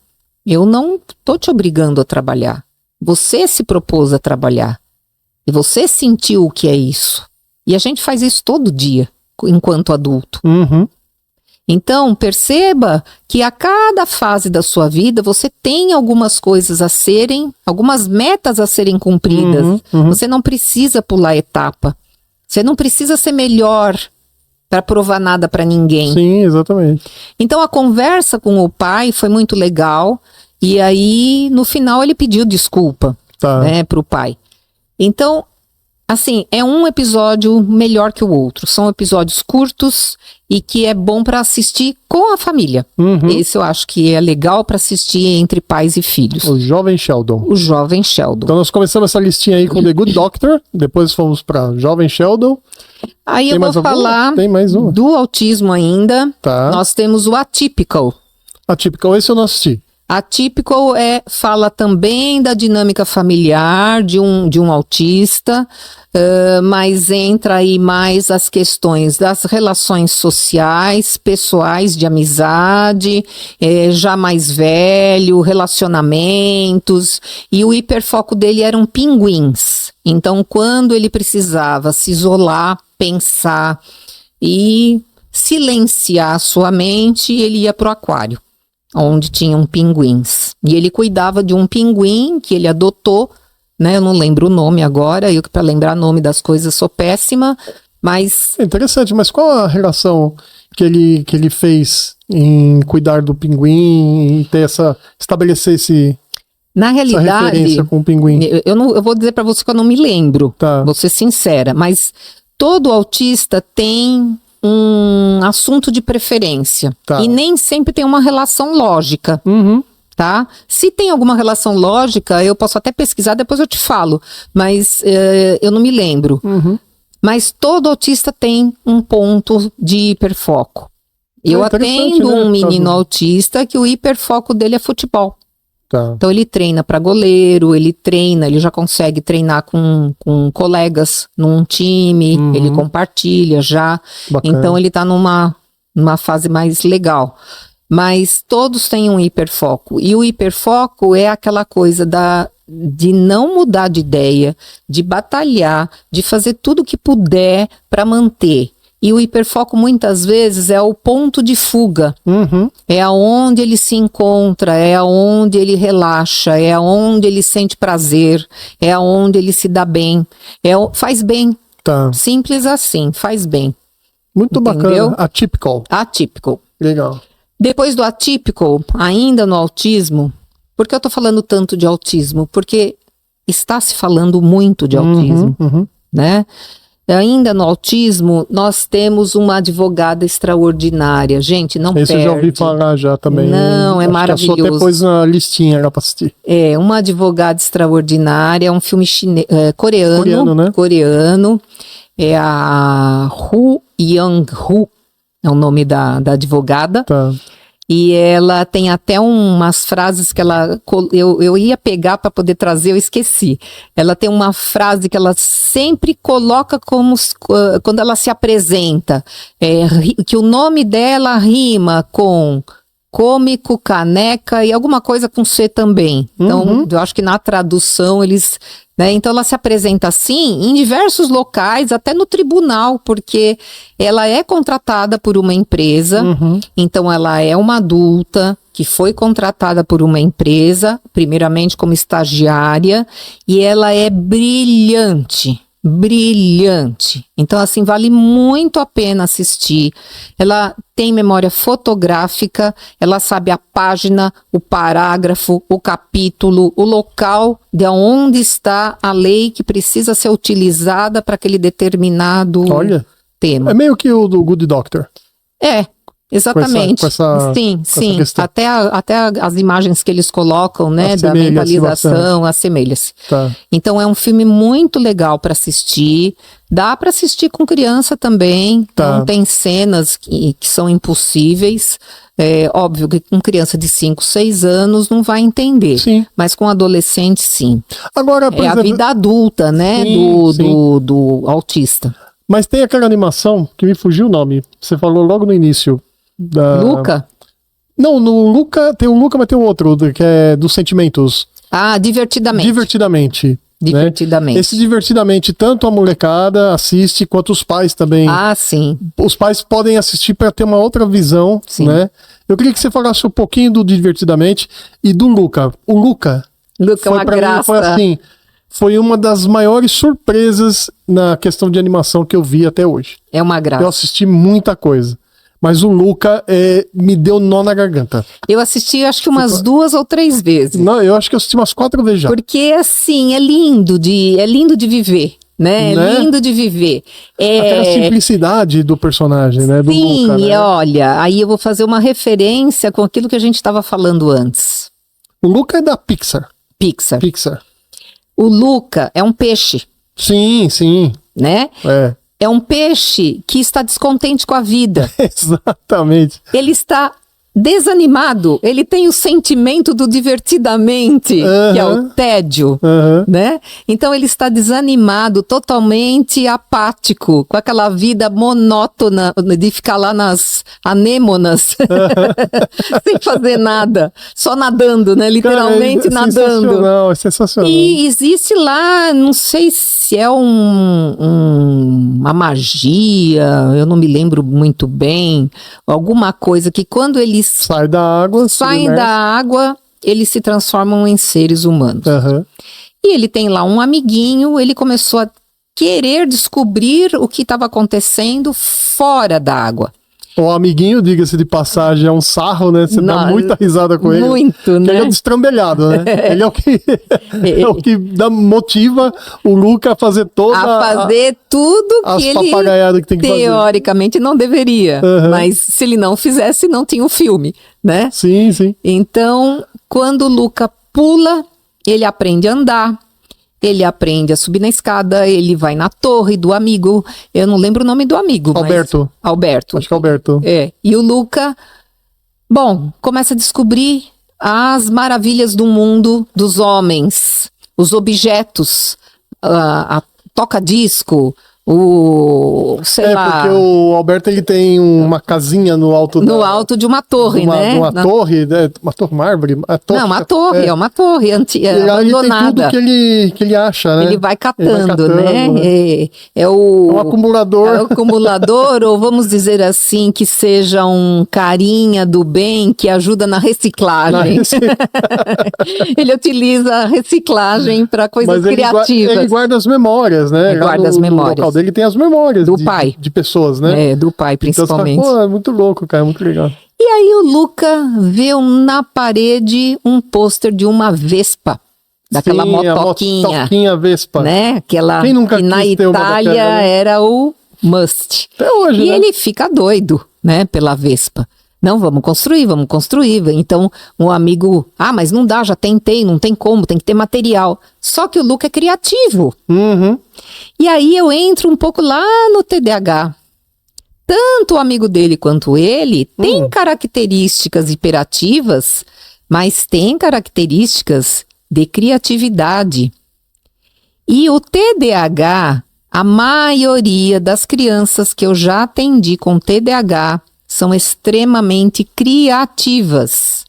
eu não tô te obrigando a trabalhar. Você se propôs a trabalhar. E você sentiu o que é isso. E a gente faz isso todo dia, enquanto adulto. Então, perceba que a cada fase da sua vida, você tem algumas coisas algumas metas a serem cumpridas. Você não precisa pular etapa. Você não precisa ser melhor para provar nada para ninguém. Sim, exatamente. Então, a conversa com o pai foi muito legal. E aí, no final, ele pediu desculpa, né, pro pai. Então, Assim, é um episódio melhor que o outro. São episódios curtos e que é bom para assistir com a família. Esse eu acho que é legal para assistir entre pais e filhos. O Jovem Sheldon. O Jovem Sheldon. Então nós começamos essa listinha aí com The Good Doctor, depois fomos para Jovem Sheldon. Aí Tem eu vou falar Tem mais uma. do autismo ainda. Tá. Nós temos o Atypical. Atypical, esse eu não assisti. Atypical fala também da dinâmica familiar de um autista, mas entra aí mais as questões das relações sociais, pessoais, de amizade, já mais velho, relacionamentos, e o hiperfoco dele eram pinguins. Então, quando ele precisava se isolar, pensar e silenciar a sua mente, ele ia para o aquário, onde tinham pinguins. E ele cuidava de um pinguim que ele adotou, né? Eu não lembro o nome agora, eu que para lembrar o nome das coisas sou péssima, mas... Interessante, mas qual a relação que ele fez em cuidar do pinguim, em estabelecer na essa realidade, referência com o pinguim? eu vou dizer para você que eu não me lembro, Tá. vou ser sincera, mas todo autista tem um assunto de preferência. Tá. E nem sempre tem uma relação lógica. Tá? Se tem alguma relação lógica, eu posso até pesquisar, depois eu te falo, mas eu não me lembro. Mas todo autista tem um ponto de hiperfoco. Eu atendo um menino autista que o hiperfoco dele é futebol. Tá. Então ele treina para goleiro, ele já consegue treinar com colegas num time, ele compartilha já. Bacana. Então ele está numa fase mais legal. Mas todos têm um hiperfoco. E o hiperfoco é aquela coisa de não mudar de ideia, de batalhar, de fazer tudo o que puder para manter. E o hiperfoco muitas vezes é o ponto de fuga. É aonde ele se encontra, é aonde ele relaxa, é aonde ele sente prazer, é aonde ele se dá bem. Faz bem. Tá. Simples assim, faz bem. Muito Entendeu? bacana. Atypical. Atypical. Legal. Depois do atípico, ainda no autismo, por que eu tô falando tanto de autismo? Porque está se falando muito de autismo, né? Ainda no autismo, nós temos uma advogada extraordinária. Gente, não perde. Esse eu já ouvi falar já também. Não, é Acho maravilhoso. Que a sua até pôs na listinha lá pra assistir. É, uma advogada extraordinária, é um filme coreano. Coreano, né? Coreano. É a Hu Young-Hu, é o nome da advogada. Tá. E ela tem até umas frases que eu ia pegar para poder trazer, eu esqueci. Ela tem uma frase que ela sempre coloca quando ela se apresenta, que o nome dela rima com cômico, caneca e alguma coisa com C também. Então, eu acho que na tradução eles... Né? Então ela se apresenta assim em diversos locais, até no tribunal, porque ela é contratada por uma empresa, então ela é uma adulta que foi contratada por uma empresa, primeiramente como estagiária, e ela é brilhante. Então, assim, vale muito a pena assistir. Ela tem memória fotográfica, ela sabe a página, o parágrafo, o capítulo, o local de onde está a lei que precisa ser utilizada para aquele determinado tema. É meio que o do Good Doctor. Exatamente. Com essa sim. questão. Até as imagens que eles colocam, né, da mentalização, assemelha-se. Tá. Então é um filme muito legal para assistir. Dá para assistir com criança também. Tá. Não tem cenas que são impossíveis. É óbvio que com criança de 5, 6 anos não vai entender. Sim. Mas com adolescente, sim. Agora, por exemplo, a vida adulta, né, do autista. Mas tem aquela animação que me fugiu o nome. Você falou logo no início. Luca? Não, no Luca, tem o Luca, mas tem o outro, que é dos sentimentos. Divertidamente. Divertidamente. Divertidamente. Né? Esse Divertidamente, tanto a molecada assiste, quanto os pais também. Sim. Os pais podem assistir para ter uma outra visão, né? Eu queria que você falasse um pouquinho do Divertidamente e do Luca. O Luca é uma graça. Foi assim, foi uma das maiores surpresas na questão de animação que eu vi até hoje. É uma graça. Eu assisti muita coisa. Mas o Luca me deu nó na garganta. Eu assisti acho que umas 2 ou 3 vezes. Não, eu acho que eu assisti umas 4 vezes já. Porque assim, é lindo de viver. né? Né? Lindo de viver. Aquela simplicidade do personagem, né? Do Sim, Luca, e né? olha, aí eu vou fazer uma referência com aquilo que a gente estava falando antes. O Luca é da Pixar. Pixar. Pixar. O Luca é um peixe, Sim, sim. né? É. É um peixe que está descontente com a vida. Exatamente. Ele está desanimado, ele tem o sentimento do divertidamente, que é o tédio, Aham. né? Então ele está desanimado, totalmente apático, com aquela vida monótona de ficar lá nas anêmonas, sem fazer nada, só nadando, né? Literalmente Cara, é nadando. sensacional, é sensacional. E existe lá, não sei se é uma magia, eu não me lembro muito bem, alguma coisa que quando eles Sai da água, saem da água, eles se transformam em seres humanos. Aham. E ele tem lá um amiguinho, ele começou a querer descobrir o que estava acontecendo fora da água. O amiguinho, diga-se de passagem, é um sarro, né? Você dá Não, muita risada com ele. muito, Porque né? ele é um destrambelhado, né? Ele é o que, é o que motiva o Luca a fazer toda A fazer tudo as que ele papagaiadas que tem que fazer. teoricamente não deveria. Uhum. Mas se ele não fizesse, não tinha o filme, né? Sim, sim. Então, quando o Luca pula, ele aprende a andar, ele aprende a subir na escada, ele vai na torre do amigo. Eu não lembro o nome do amigo. Alberto. Mas... Alberto. Acho que é Alberto. É. E o Luca, bom, começa a descobrir as maravilhas do mundo dos homens, os objetos, a toca-disco, sei lá, porque o Alberto ele tem uma casinha no alto no alto de uma torre, né? Uma torre, né? Uma torre mármore. Não, uma torre, é uma torre E aí ele tem abandonada. tudo que ele acha, né? Ele vai catando, Ele vai catando, né? né? É um acumulador. É o acumulador, ou vamos dizer assim, que seja um carinha do bem que ajuda na reciclagem. Ele utiliza a reciclagem para coisas criativas. Ele guarda as memórias, né? Ele guarda as memórias. No local dele tem as memórias Do pai. De pessoas, né? É, do pai, principalmente. Então, é muito louco, cara, é muito legal. E aí o Luca vê na parede um pôster de uma Vespa. Daquela Sim, motoquinha. A motoquinha Vespa. Né? Aquela Quem nunca que na quis ter uma Itália daquela, né? era o must. Até hoje, E né? ele fica doido, né? Pela Vespa. Não, vamos construir. Então, um amigo, mas não dá, já tentei, não tem como, tem que ter material. Só que o Luca é criativo. Uhum. E aí eu entro um pouco lá no TDAH. Tanto o amigo dele quanto ele tem características hiperativas, mas tem características de criatividade. E o TDAH, a maioria das crianças que eu já atendi com TDAH são extremamente criativas.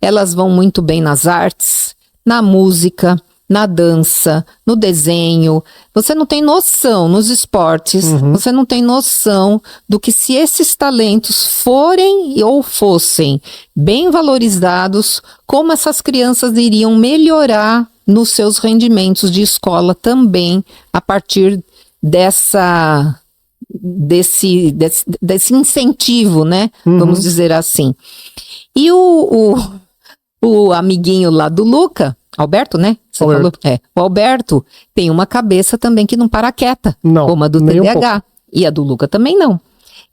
Elas vão muito bem nas artes, na música, na dança, no desenho. Você não tem noção nos esportes, você não tem noção do que se esses talentos forem ou fossem bem valorizados, como essas crianças iriam melhorar nos seus rendimentos de escola também, a partir desse incentivo, né? Vamos dizer assim. E o amiguinho lá do Luca, Alberto, né? Você Alberto. falou? O Alberto tem uma cabeça também que não para quieta, Não, como a do nem um TDAH. E a do Luca também não.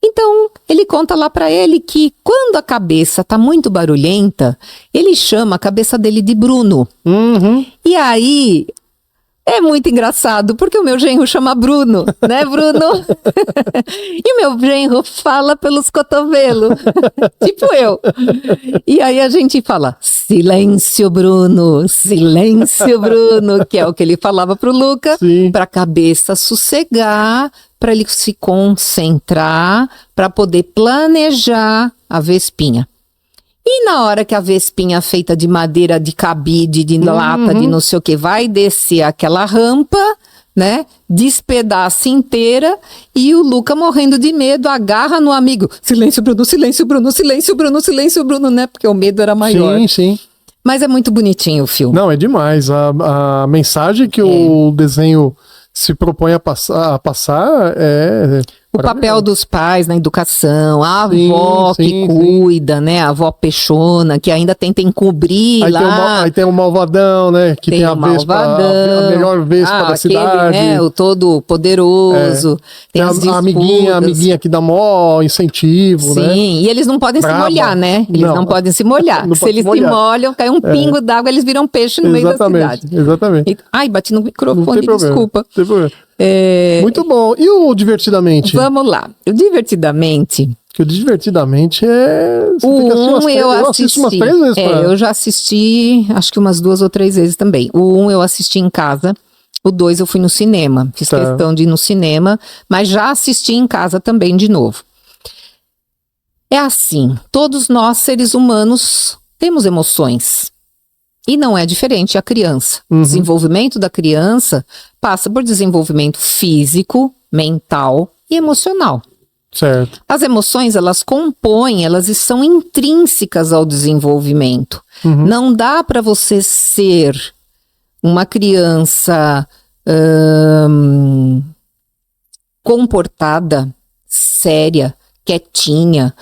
Então, ele conta lá pra ele que quando a cabeça tá muito barulhenta, ele chama a cabeça dele de Bruno. Uhum. E aí, é muito engraçado, porque o meu genro chama Bruno, né, Bruno? E o meu genro fala pelos cotovelos, tipo eu. E aí a gente fala, silêncio, Bruno, que é o que ele falava pro Luca, Sim. pra cabeça sossegar, para ele se concentrar, para poder planejar a Vespinha. E na hora que a Vespinha feita de madeira, de cabide, de lata, de não sei o que, vai descer aquela rampa, né? Despedaça inteira e o Luca morrendo de medo, agarra no amigo. Silêncio, Bruno, silêncio, Bruno, silêncio, Bruno, silêncio, Bruno, né? Porque o medo era maior. Sim, sim. Mas é muito bonitinho o filme. Não, é demais. A mensagem que o desenho se propõe a passar é O papel dos pais na educação, a avó que cuida, né? A avó peixona, que ainda tenta encobrir aí lá. Aí tem o malvadão, né? Que tem a vespa, a melhor vespa da cidade. Né, o todo poderoso. Tem a amiguinha que dá mó incentivo, né? Sim, e eles não podem se molhar, né? Eles não podem se molhar. Se eles se molham, cai um pingo d'água, eles viram peixe no meio da cidade. Exatamente. Ai, bati no microfone, desculpa. Não tem problema. Muito bom. E o Divertidamente? Vamos lá. O Divertidamente... Que o Divertidamente é... eu assisti umas 3 vezes. Eu já assisti, acho que umas 2 ou 3 vezes também. O 1 eu assisti em casa. O 2 eu fui no cinema. Fiz questão de ir no cinema. Mas já assisti em casa também de novo. É assim. Todos nós, seres humanos, temos emoções. E não é diferente a criança. O desenvolvimento da criança passa por desenvolvimento físico, mental e emocional. Certo. As emoções, elas compõem, elas são intrínsecas ao desenvolvimento. Não dá para você ser uma criança comportada, séria, quietinha,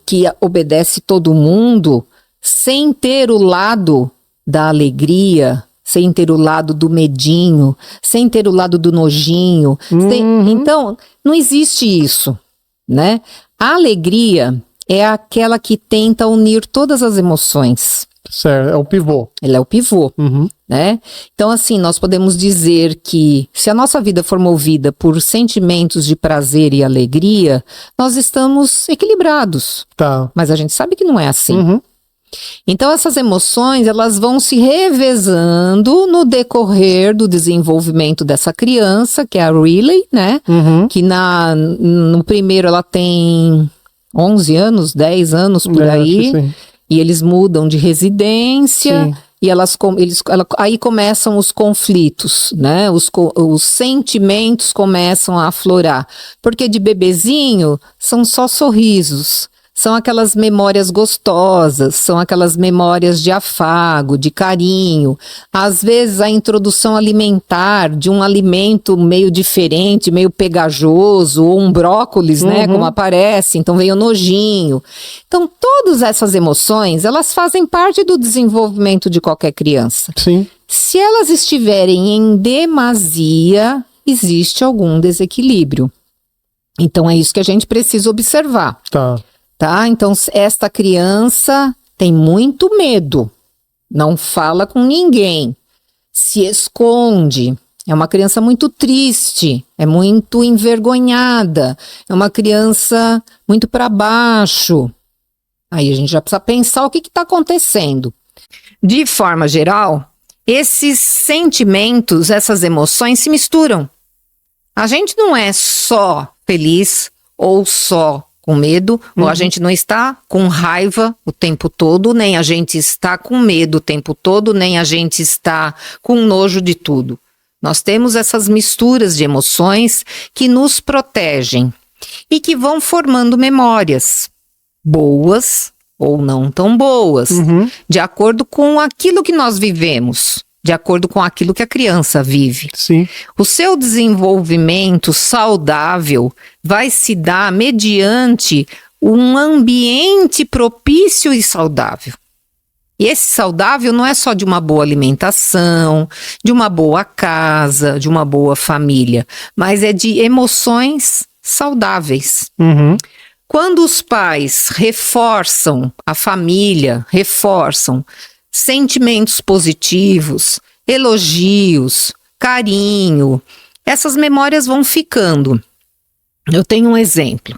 que obedece todo mundo, sem ter o lado da alegria, sem ter o lado do medinho, sem ter o lado do nojinho. Então, não existe isso, né? A alegria é aquela que tenta unir todas as emoções. Certo, é o pivô. Ela é o pivô, né? Então, assim, nós podemos dizer que se a nossa vida for movida por sentimentos de prazer e alegria, nós estamos equilibrados. Tá. Mas a gente sabe que não é assim. Então, essas emoções, elas vão se revezando no decorrer do desenvolvimento dessa criança, que é a Riley, né? Que no primeiro ela tem 11 anos, 10 anos por aí. E eles mudam de residência. E aí começam os conflitos, né? Os sentimentos começam a aflorar. Porque de bebezinho são só sorrisos. São aquelas memórias gostosas, são aquelas memórias de afago, de carinho. Às vezes a introdução alimentar de um alimento meio diferente, meio pegajoso, ou um brócolis, né, como aparece, então vem o nojinho. Então todas essas emoções, elas fazem parte do desenvolvimento de qualquer criança. Sim. Se elas estiverem em demasia, existe algum desequilíbrio. Então é isso que a gente precisa observar. Tá? Então, esta criança tem muito medo, não fala com ninguém, se esconde, é uma criança muito triste, é muito envergonhada, é uma criança muito para baixo. Aí a gente já precisa pensar o que está acontecendo. De forma geral, esses sentimentos, essas emoções se misturam. A gente não é só feliz ou só com medo, ou a gente não está com raiva o tempo todo, nem a gente está com medo o tempo todo, nem a gente está com nojo de tudo. Nós temos essas misturas de emoções que nos protegem e que vão formando memórias, boas ou não tão boas, de acordo com aquilo que nós vivemos. De acordo com aquilo que a criança vive. Sim. O seu desenvolvimento saudável vai se dar mediante um ambiente propício e saudável. E esse saudável não é só de uma boa alimentação, de uma boa casa, de uma boa família, mas é de emoções saudáveis. Quando os pais reforçam a família, reforçam sentimentos positivos, elogios, carinho, essas memórias vão ficando. Eu tenho um exemplo.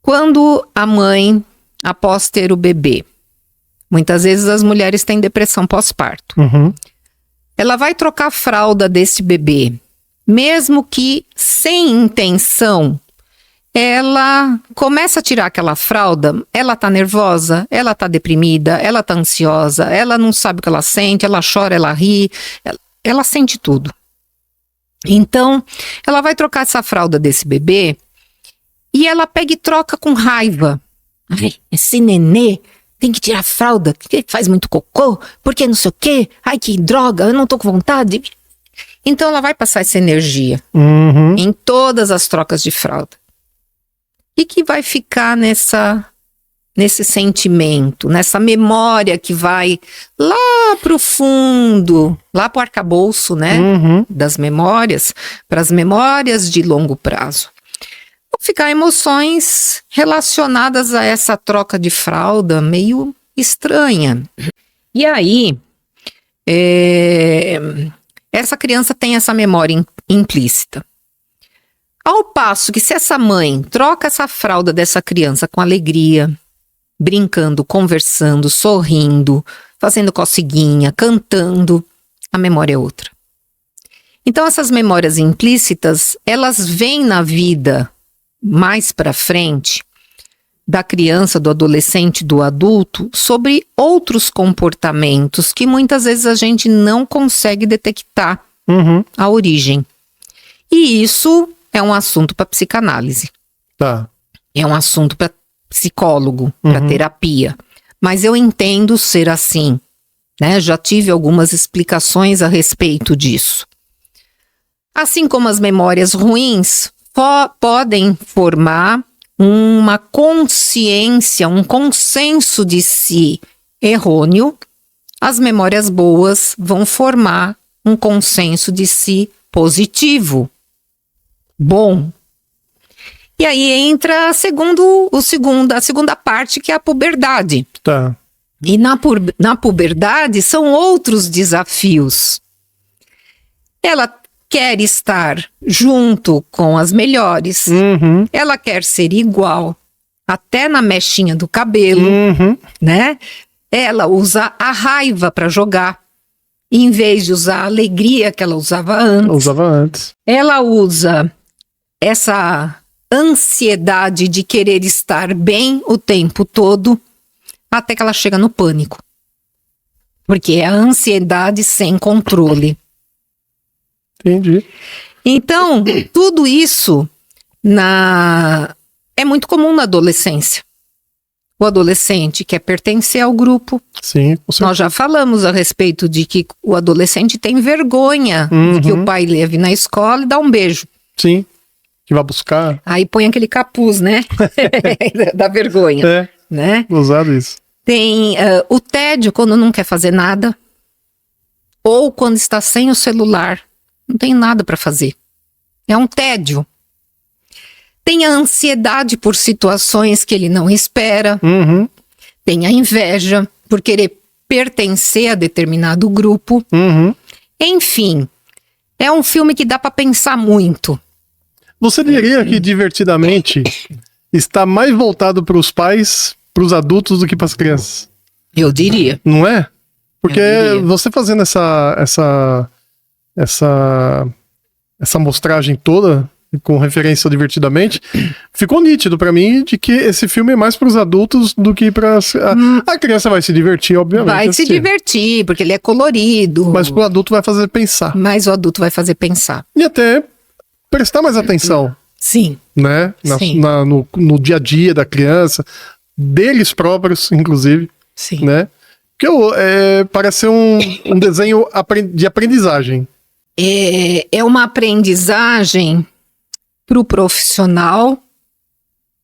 Quando a mãe, após ter o bebê, muitas vezes as mulheres têm depressão pós-parto. Ela vai trocar a fralda desse bebê, mesmo que sem intenção, ela começa a tirar aquela fralda, ela tá nervosa, ela tá deprimida, ela tá ansiosa, ela não sabe o que ela sente, ela chora, ela ri, ela sente tudo. Então, ela vai trocar essa fralda desse bebê e ela pega e troca com raiva. Ai, esse nenê tem que tirar a fralda, que faz muito cocô, porque não sei o quê, ai que droga, eu não tô com vontade. Então ela vai passar essa energia em todas as trocas de fralda. E que vai ficar nesse sentimento, nessa memória que vai lá pro fundo, lá pro arcabouço, né? Das memórias, para as memórias de longo prazo. Vão ficar emoções relacionadas a essa troca de fralda meio estranha. E aí, essa criança tem essa memória implícita. Ao passo que se essa mãe troca essa fralda dessa criança com alegria, brincando, conversando, sorrindo, fazendo coceguinha, cantando, a memória é outra. Então essas memórias implícitas, elas vêm na vida mais para frente da criança, do adolescente, do adulto, sobre outros comportamentos que muitas vezes a gente não consegue detectar a origem. E isso é um assunto para psicanálise. Tá. É um assunto para psicólogo, para terapia. Mas eu entendo ser assim, né? Já tive algumas explicações a respeito disso. Assim como as memórias ruins podem formar uma consciência, um consenso de si errôneo, as memórias boas vão formar um consenso de si positivo, bom. E aí entra a segunda parte, que é a puberdade. Tá. E na puberdade são outros desafios. Ela quer estar junto com as melhores. Ela quer ser igual, até na mechinha do cabelo, né? Ela usa a raiva para jogar, em vez de usar a alegria que ela usava antes. Ela usa essa ansiedade de querer estar bem o tempo todo, até que ela chega no pânico. Porque é a ansiedade sem controle. Entendi. Então, tudo isso é muito comum na adolescência. O adolescente quer pertencer ao grupo. Sim, com certeza. Nós já falamos a respeito de que o adolescente tem vergonha de que o pai leve na escola e dá um beijo. Sim, que vai buscar. Aí põe aquele capuz, né? Da vergonha. Né? Usado isso. Tem o tédio quando não quer fazer nada. Ou quando está sem o celular. Não tem nada para fazer. É um tédio. Tem a ansiedade por situações que ele não espera. Tem a inveja por querer pertencer a determinado grupo. Enfim, é um filme que dá para pensar muito. Você diria que Divertidamente está mais voltado para os pais, para os adultos, do que para as crianças? Eu diria. Não é? Porque você fazendo essa mostragem toda, com referência ao Divertidamente, ficou nítido pra mim de que esse filme é mais pros adultos do que pra... A criança vai se divertir, obviamente. Vai se divertir, porque ele é colorido. Mas pro adulto vai fazer pensar. Mas o adulto vai fazer pensar. E até prestar mais atenção. Sim. Né? Sim. No dia a dia da criança, deles próprios, inclusive. Sim. Né? Porque parece ser um desenho de aprendizagem. É uma aprendizagem para o profissional,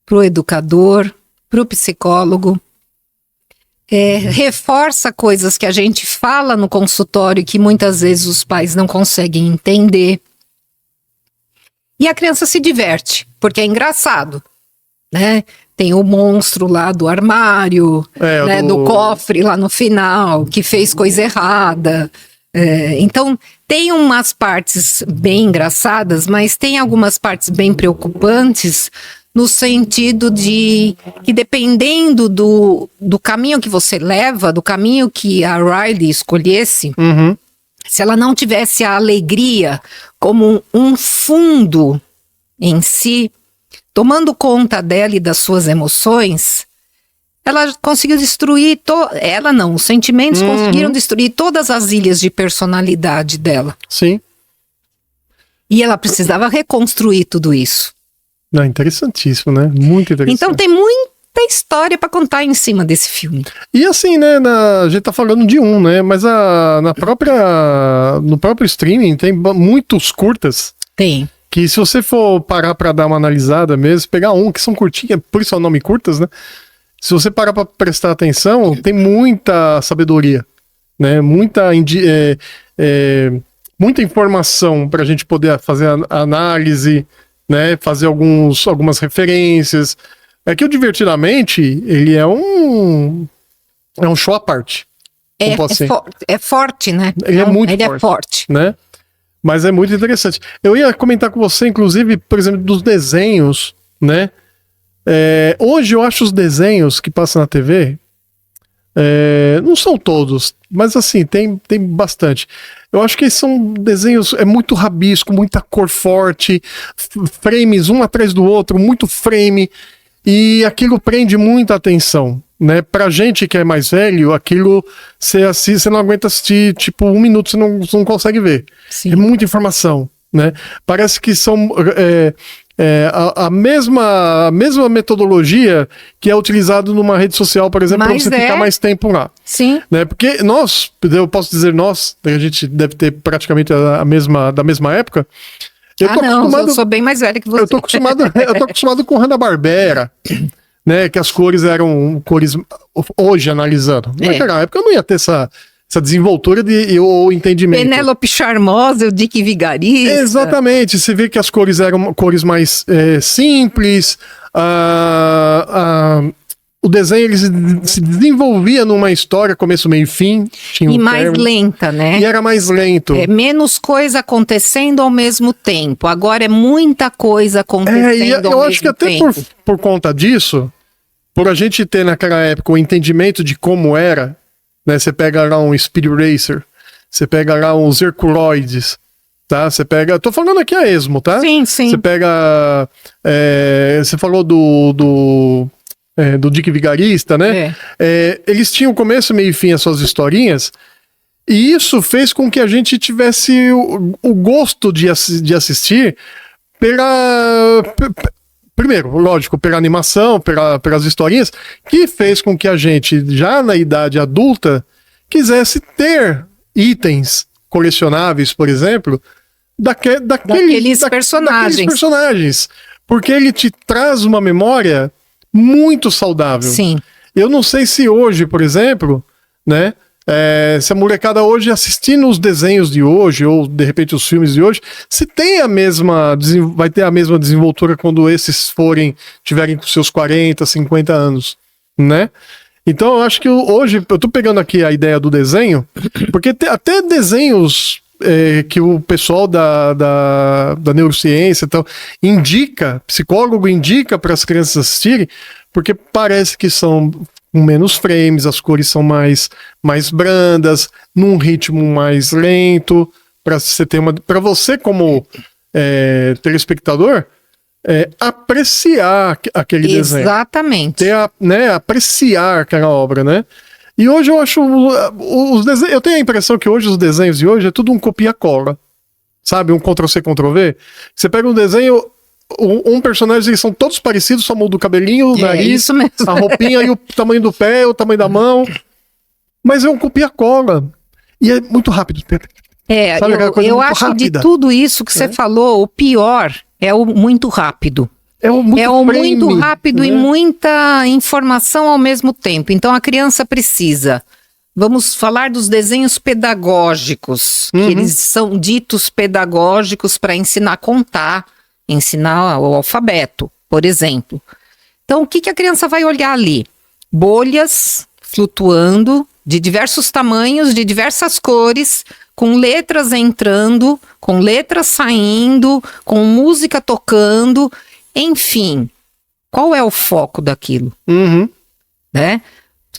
para o educador, para o psicólogo. Reforça coisas que a gente fala no consultório e que muitas vezes os pais não conseguem entender. E a criança se diverte, porque é engraçado, né? Tem o monstro lá do armário, né? Do cofre lá no final, que fez coisa errada. Então, tem umas partes bem engraçadas, mas tem algumas partes bem preocupantes, no sentido de que, dependendo do caminho que você leva, do caminho que a Riley escolhesse, se ela não tivesse a alegria como um fundo em si, tomando conta dela e das suas emoções, ela conseguiu destruir... os sentimentos conseguiram destruir todas as ilhas de personalidade dela. Sim. E ela precisava reconstruir tudo isso. Interessantíssimo, né? Muito interessante. Então tem muita história para contar em cima desse filme. E assim, né, a gente tá falando de um, né, mas no próprio streaming tem muitos curtas. Tem. Que se você for parar pra dar uma analisada mesmo, pegar que são curtinhas, por isso é o nome curtas, né? Se você parar pra prestar atenção, tem muita sabedoria, né? Muita informação pra gente poder fazer a análise, né? Fazer algumas referências. É que o Divertidamente, ele é um show à parte. É forte, né? Ele é muito forte. É forte. Né? Mas é muito interessante. Eu ia comentar com você, inclusive, por exemplo, dos desenhos, né? Hoje eu acho os desenhos que passam na TV, não são todos, mas assim, tem bastante. Eu acho que são desenhos, muito rabisco, muita cor forte, frames um atrás do outro, muito frame, e aquilo prende muita atenção. Né? Pra gente que é mais velho, aquilo você assiste, você não aguenta assistir, tipo, 1 minuto, você não consegue ver. Sim. É muita informação, né? Parece que são a mesma metodologia que é utilizada numa rede social, por exemplo, para você ficar mais tempo lá. Sim. Né? Porque eu posso dizer a gente deve ter praticamente da mesma época. Eu sou bem mais velha que você. Eu tô acostumado com Hanna-Barbera. Né, que as cores eram cores, hoje analisando. Naquela época eu não ia ter essa desenvoltura ou entendimento. Penélope Charmosa, o Dick Vigarista. Exatamente, você vê que as cores eram cores mais simples, o desenho ele se desenvolvia numa história, começo, meio e fim. E mais lenta, né? E era mais lento. Menos coisa acontecendo ao mesmo tempo. Agora é muita coisa acontecendo ao mesmo tempo. Eu acho que até por conta disso, por a gente ter naquela época o entendimento de como era, né? Você pega lá um Speed Racer, você pega lá uns Herculoides, tá? Você pega... Tô falando aqui a esmo, tá? Sim, sim. Você pega... você falou do Dick Vigarista, né? Eles tinham começo, meio e fim as suas historinhas, e isso fez com que a gente tivesse o gosto de assistir primeiro, lógico, pela animação, pelas historinhas, que fez com que a gente, já na idade adulta, quisesse ter itens colecionáveis, por exemplo, daqueles personagens. Porque ele te traz uma memória muito saudável. Sim. Eu não sei se hoje, por exemplo, né, se a molecada hoje assistindo os desenhos de hoje, ou de repente os filmes de hoje, se tem vai ter a mesma desenvoltura quando esses tiverem com seus 40, 50 anos, né? Então eu acho que hoje, eu tô pegando aqui a ideia do desenho, porque até desenhos que o pessoal da neurociência então, psicólogo indica para as crianças assistirem, porque parece que são com menos frames, as cores são mais brandas, num ritmo mais lento, para você como telespectador apreciar aquele desenho. Exatamente. Apreciar aquela obra, né? E hoje eu acho os desenhos, eu tenho a impressão que hoje os desenhos de hoje é tudo um copia-cola, sabe? Um Ctrl-C, Ctrl-V. Você pega um desenho, um personagem, eles são todos parecidos, só muda o cabelinho, o nariz, a roupinha e o tamanho do pé, o tamanho da mão. Mas é um copia-cola. E é muito rápido. Sabe, eu acho rápida. De tudo isso que você falou, o pior é o muito rápido. Muito rápido, né? E muita informação ao mesmo tempo. Então a criança precisa. Vamos falar dos desenhos pedagógicos, que eles são ditos pedagógicos para ensinar a contar, ensinar o alfabeto, por exemplo. Então o que a criança vai olhar ali? Bolhas flutuando de diversos tamanhos, de diversas cores, com letras entrando, com letras saindo, com música tocando. Enfim, qual é o foco daquilo? Né?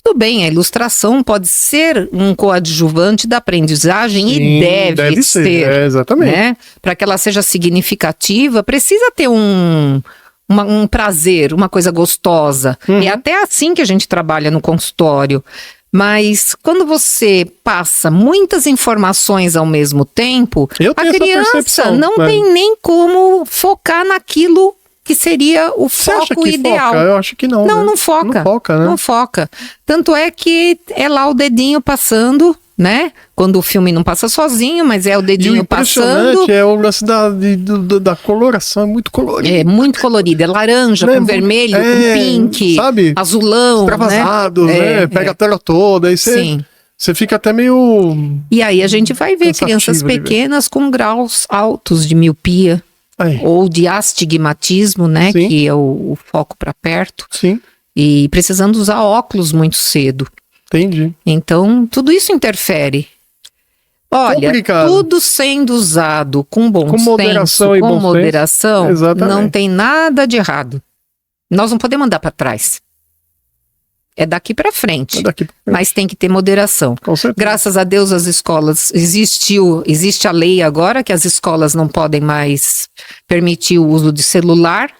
Tudo bem, a ilustração pode ser um coadjuvante da aprendizagem. Sim, e deve ser. Exatamente. Né? Para que ela seja significativa, precisa ter um prazer, uma coisa gostosa. É até assim que a gente trabalha no consultório. Mas quando você passa muitas informações ao mesmo tempo, a criança não tem nem como focar naquilo que seria o Você acha foco que ideal. foca? Eu acho que não. Não, né? não foca. Não foca, né? Não foca. Tanto é que é lá o dedinho passando, né? Quando o filme não passa sozinho, mas é o E o dedinho impressionante passando. é o lance da coloração, é muito colorido. É muito colorido, é laranja, Né? com vermelho, É, com pink, sabe? azulão, Extravasado, né? né? Pega a tela toda, aí Sim. você fica até meio... E aí a gente vai ver Cansativo crianças de ver. pequenas com graus altos de miopia Aí, ou de astigmatismo, né? Sim. Que é o foco para perto. sim, E precisando usar óculos muito cedo. entendi. Então, tudo isso interfere. Olha, Complicado. tudo sendo usado com bom Com senso, moderação e com bom senso. moderação, Exatamente. não tem nada de errado. Nós não podemos andar para trás. É daqui para frente, É daqui pra frente, mas tem que ter moderação. com certeza. Graças a Deus as escolas, existe a lei agora que as escolas não podem mais permitir o uso de celular,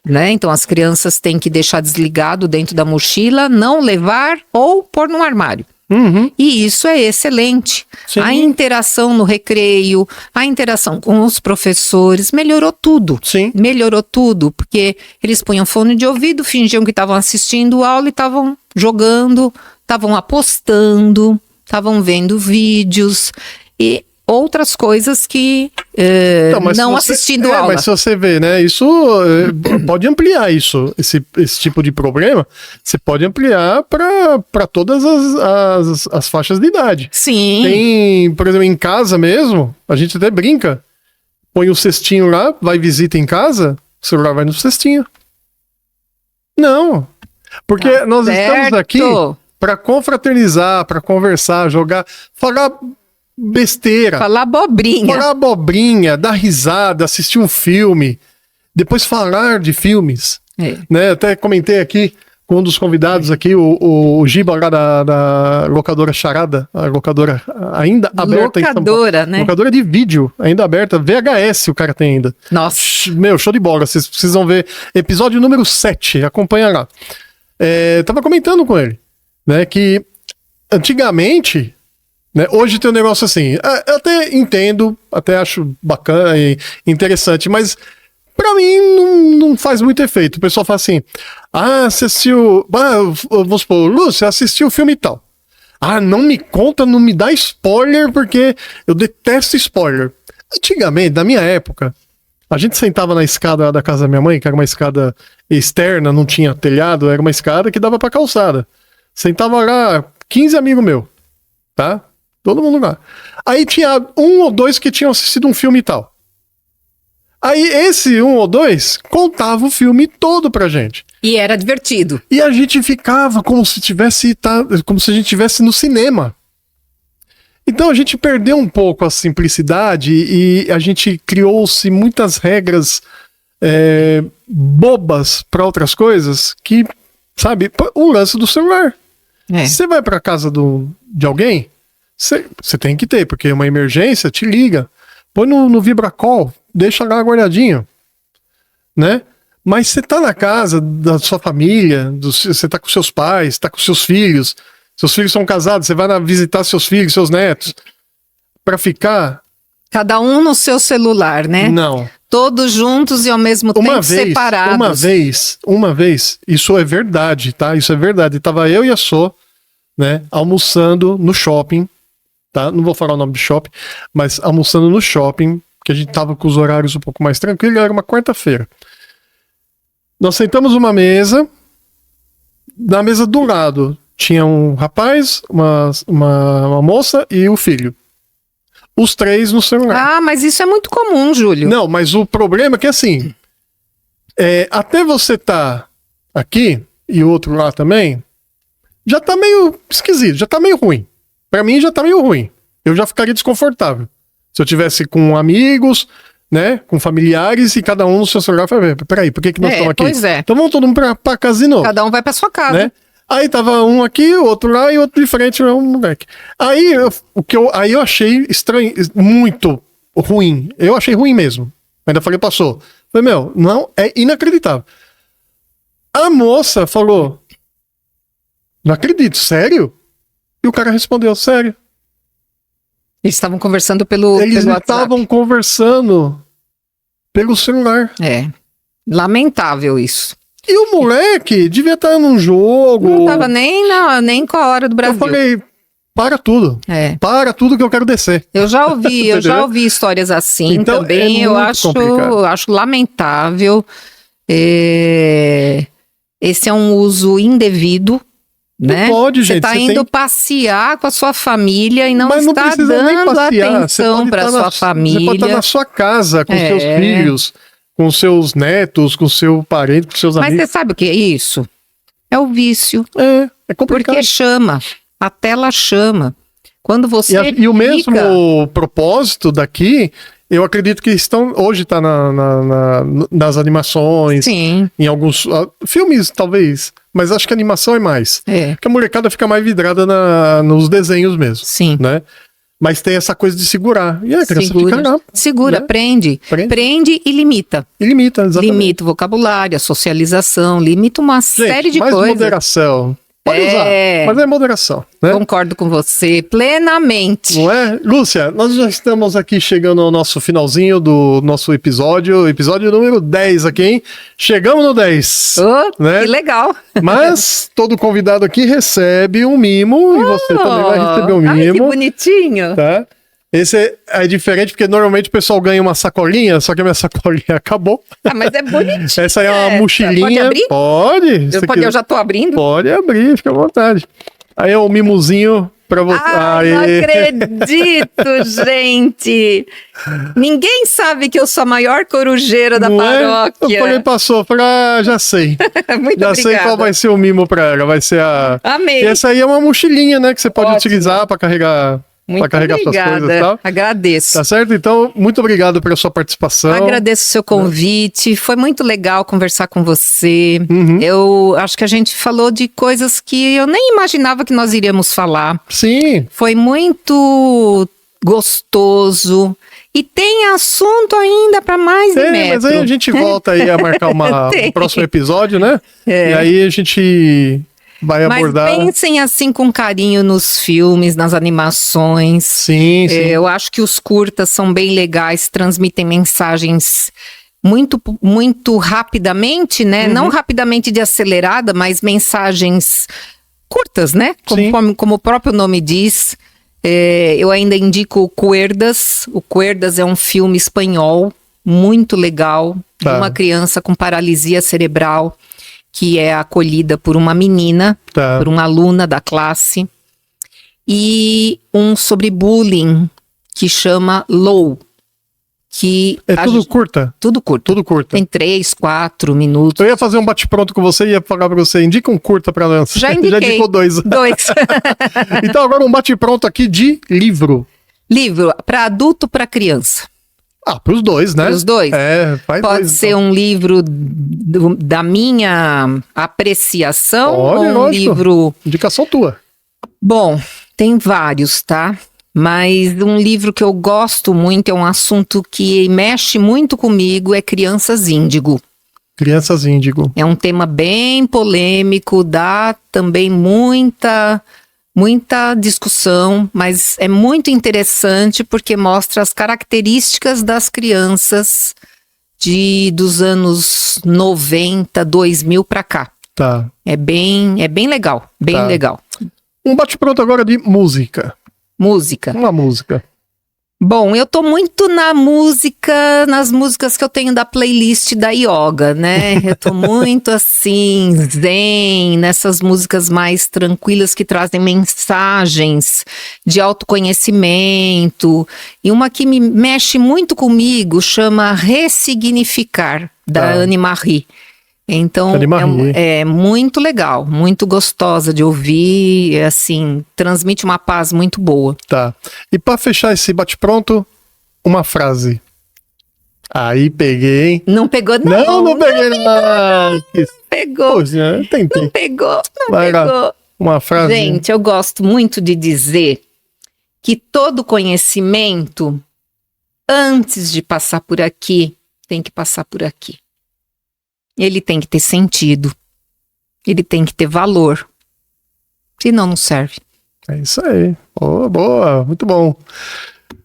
né? Então as crianças têm que deixar desligado dentro da mochila, não levar ou pôr num armário. Uhum, E isso é excelente. sim. A interação no recreio, a interação com os professores, melhorou tudo. Sim. Melhorou tudo, porque eles punham fone de ouvido, fingiam que estavam assistindo aula e estavam jogando, estavam apostando, estavam vendo vídeos e outras coisas que Então, mas não se você- assistindo aula. Mas se você vê, né, isso pode ampliar isso, esse tipo de problema, você pode ampliar para todas as faixas de idade. Sim, Tem, por exemplo, em casa mesmo, a gente até brinca, põe o cestinho lá, vai visita em casa, o celular vai no cestinho. Não, porque Tá nós estamos aqui certo. para confraternizar, para conversar, jogar, falar besteira. Falar abobrinha. Falar abobrinha, dar risada, assistir um filme, depois falar de filmes, É. né? Até comentei aqui com um dos convidados aqui, o Giba lá da locadora Charada, a locadora ainda aberta em São Paulo. Locadora, né? Locadora de vídeo, ainda aberta, VHS o cara tem ainda. Nossa. Meu, show de bola, vocês precisam ver. Episódio número 7, acompanha lá. Tava comentando com ele, né, que antigamente... Né? Hoje tem um negócio assim, eu até entendo, até acho bacana e interessante, mas pra mim não faz muito efeito. O pessoal fala assim, você assistiu, vamos supor, Lúcio, assistiu o filme e tal. Não me conta, não me dá spoiler, porque eu detesto spoiler. Antigamente, na minha época, a gente sentava na escada da casa da minha mãe, que era uma escada externa, não tinha telhado, era uma escada que dava pra calçada. Sentava lá 15 amigos meus, tá? Todo mundo lá. Aí tinha um ou dois que tinham assistido um filme e tal. Aí esse um ou dois contava o filme todo pra gente. E era divertido. E a gente ficava como se a gente tivesse no cinema. Então a gente perdeu um pouco a simplicidade e a gente criou-se muitas regras bobas para outras coisas que, sabe, o lance do celular. Você vai pra casa de alguém, você tem que ter, porque uma emergência te liga. Põe no Vibracall, deixa lá guardadinho, né? Mas você tá na casa da sua família, você tá com seus pais, tá com seus filhos são casados, você vai visitar seus filhos, seus netos, pra ficar... Cada um no seu celular, né? Não. Todos juntos e ao mesmo tempo separados. Uma vez, isso é verdade, tá? Isso é verdade. Tava eu e a Sô, né, almoçando no shopping, tá? Não vou falar o nome do shopping, mas almoçando no shopping, que a gente tava com os horários um pouco mais tranquilos, era uma quarta-feira. Nós sentamos numa mesa, na mesa do lado tinha um rapaz, uma moça e o filho. Os três no celular. Mas isso é muito comum, Júlio. Não, mas o problema é que assim, até você tá aqui e o outro lá também, já tá meio esquisito, já tá meio ruim. Pra mim já tá meio ruim. Eu já ficaria desconfortável. Se eu tivesse com amigos, né, com familiares e cada um no seu celular, falei, peraí, por que nós estamos aqui? Pois é. Então vamos todo mundo pra casa de novo. Cada um vai pra sua casa. Né? Aí tava um aqui, o outro lá e outro de frente, um moleque. Aí eu achei estranho, muito ruim. Eu achei ruim mesmo. Ainda falei, passou. Falei, meu, não, é inacreditável. A moça falou, não acredito, sério? E o cara respondeu, sério. Eles estavam conversando pelo Eles WhatsApp. estavam conversando pelo celular. Lamentável isso. E o moleque devia estar num jogo. Não tava nem com a hora do Brasil. Eu falei, para tudo. Para tudo que eu quero descer. Eu já ouvi histórias assim então, também. Eu acho lamentável. Esse é um uso indevido. Né? Não pode, gente. Você está indo passear com a sua família e não está dando atenção para a sua família. Você pode estar na sua casa, com seus filhos, com seus netos, com seu parente, com seus amigos. Mas você sabe o que é isso? É o vício. É complicado. Porque chama. A tela chama. Quando você e o mesmo propósito daqui, eu acredito que hoje está nas animações, sim, em alguns filmes talvez, mas acho que a animação é mais. Porque a molecada fica mais vidrada nos desenhos mesmo. Sim. Né? Mas tem essa coisa de segurar. E a criança fica lá. Segura, né? prende e limita. E limita, exatamente. Limita o vocabulário, a socialização, limita uma série de coisas. Moderação. Pode usar, mas é moderação. Né? Concordo com você plenamente. Não é? Lúcia, nós já estamos aqui chegando ao nosso finalzinho do nosso episódio número 10 aqui, hein? Chegamos no 10. Né? Que legal. Mas todo convidado aqui recebe um mimo e você também vai receber um mimo. Ai, que bonitinho. Tá? Esse é diferente porque normalmente o pessoal ganha uma sacolinha, só que a minha sacolinha acabou. Mas é bonitinho. Essa aí é uma mochilinha. Pode abrir? Pode. Eu já tô abrindo? Pode abrir, fica à vontade. Aí é um mimozinho pra você. Não acredito, gente. Ninguém sabe que eu sou a maior corujeira da paróquia. Eu falei, passou, já sei. Muito já obrigada. sei qual vai ser o mimo pra ela. Vai ser Amei. E essa aí é uma mochilinha, né? Que você pode utilizar pra carregar. Muito carregar obrigada, suas coisas e tal. Agradeço. Tá certo? Então, muito obrigado pela sua participação. Agradeço o seu convite, foi muito legal conversar com você. Eu acho que a gente falou de coisas que eu nem imaginava que nós iríamos falar. Sim. Foi muito gostoso. E tem assunto ainda para mais de metro. Mas aí a gente volta aí a marcar um próximo episódio, né? E aí a gente... vai abordar. Mas pensem assim com carinho nos filmes, nas animações. Sim. Eu acho que os curtas são bem legais, transmitem mensagens muito, muito rapidamente, né? Não rapidamente de acelerada, mas mensagens curtas, né? Como o próprio nome diz. Eu ainda indico o Cuerdas. O Cuerdas é um filme espanhol muito legal, de uma criança com paralisia cerebral, que é acolhida por uma menina, por uma aluna da classe, e um sobre bullying, que chama Low. Que tudo curta? Tudo curto. Tem 3, 4 minutos. Eu ia fazer um bate-pronto com você e ia falar pra você, indica um curta pra nós. Já indiquei. Já indicou 2. Então agora um bate-pronto aqui de livro. Livro, para adulto, para criança. Pros dois, né? Pros dois. Pode ser então um livro da minha apreciação ou um livro... Indicação tua. Bom, tem vários, tá? Mas um livro que eu gosto muito, é um assunto que mexe muito comigo, é Crianças Índigo. Crianças Índigo. É um tema bem polêmico, dá também muita discussão, mas é muito interessante porque mostra as características das crianças dos anos 90, 2000 para cá. Tá. É bem legal, legal. Um bate-pronto agora de música. Uma música. Bom, eu tô muito nas músicas que eu tenho da playlist da yoga, né? Eu tô muito assim, zen, nessas músicas mais tranquilas que trazem mensagens de autoconhecimento. E uma que me mexe muito comigo chama Ressignificar, da Anne Marie. Então, é muito legal, muito gostosa de ouvir, assim, transmite uma paz muito boa. Tá. E para fechar esse bate-pronto, uma frase. Aí peguei, hein? Não pegou, não. Não peguei, não. Pegou. Poxa, eu tentei. Não pegou. Uma frase. Gente, eu gosto muito de dizer que todo conhecimento, antes de passar por aqui, tem que passar por aqui. Ele tem que ter sentido. Ele tem que ter valor. Senão não serve. É isso aí. Boa, muito bom.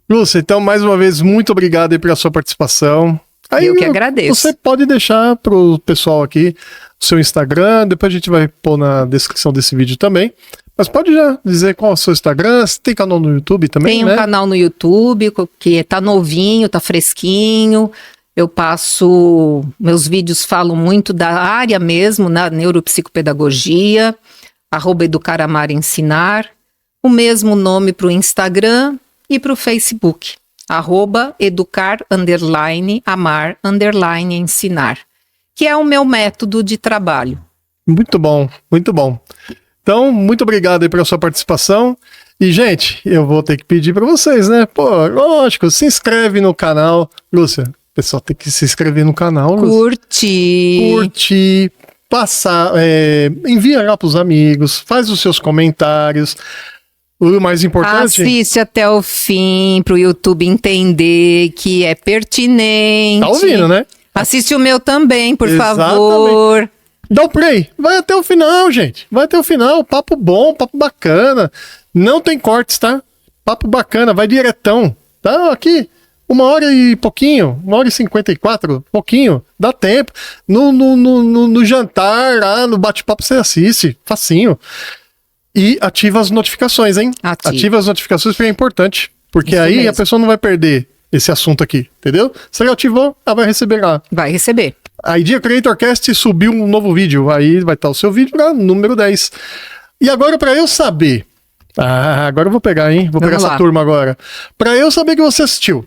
Lúcia, então, mais uma vez, muito obrigado aí pela sua participação. Aí eu que agradeço. Você pode deixar pro pessoal aqui o seu Instagram, depois a gente vai pôr na descrição desse vídeo também. Mas pode já dizer qual é o seu Instagram, você tem canal no YouTube também, Tem um canal no YouTube que tá novinho, tá fresquinho. Eu passo, meus vídeos falam muito da área mesmo, na neuropsicopedagogia, @educaramar_ensinar. O mesmo nome para o Instagram e para o Facebook, @educar_amar_ensinar, que é o meu método de trabalho. Muito bom, muito bom. Então, muito obrigado aí pela sua participação. E, gente, eu vou ter que pedir para vocês, né? Pô, lógico, se inscreve no canal. Lúcia, o pessoal tem que se inscrever no canal. Curte, passar, envia lá pros amigos, faz os seus comentários. O mais importante... Assiste até o fim pro YouTube entender que é pertinente. Tá ouvindo, né? Assiste o meu também, por favor. Dá o play, vai até o final, gente. Vai até o final, papo bom, papo bacana. Não tem cortes, tá? Papo bacana, vai diretão. Tá aqui, 1h e pouquinho, 1h54, pouquinho, dá tempo. No jantar, lá no bate-papo você assiste, facinho. E ativa as notificações, hein? Ativa as notificações porque é importante. Porque isso aí mesmo. A pessoa não vai perder esse assunto aqui, entendeu? Se ela ativou, ela vai receber lá. Vai receber. A Idea Creatorcast subiu um novo vídeo. Aí vai estar o seu vídeo lá, número 10. E agora, para eu saber... agora eu vou pegar, hein? Vou pegar essa turma agora. Para eu saber que você assistiu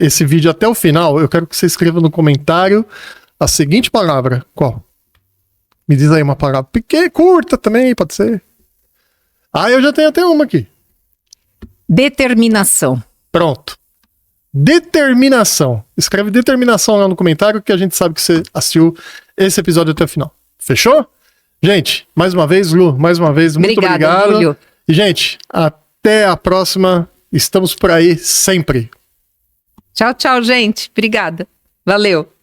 esse vídeo até o final, eu quero que você escreva no comentário a seguinte palavra. Qual? Me diz aí uma palavra pequena, curta também, pode ser. Eu já tenho até uma aqui. Determinação. Pronto. Determinação. Escreve determinação lá no comentário que a gente sabe que você assistiu esse episódio até o final. Fechou? Gente, mais uma vez, Lu, muito obrigado. Júlio. E, gente, até a próxima. Estamos por aí sempre. Tchau, tchau, gente. Obrigada. Valeu.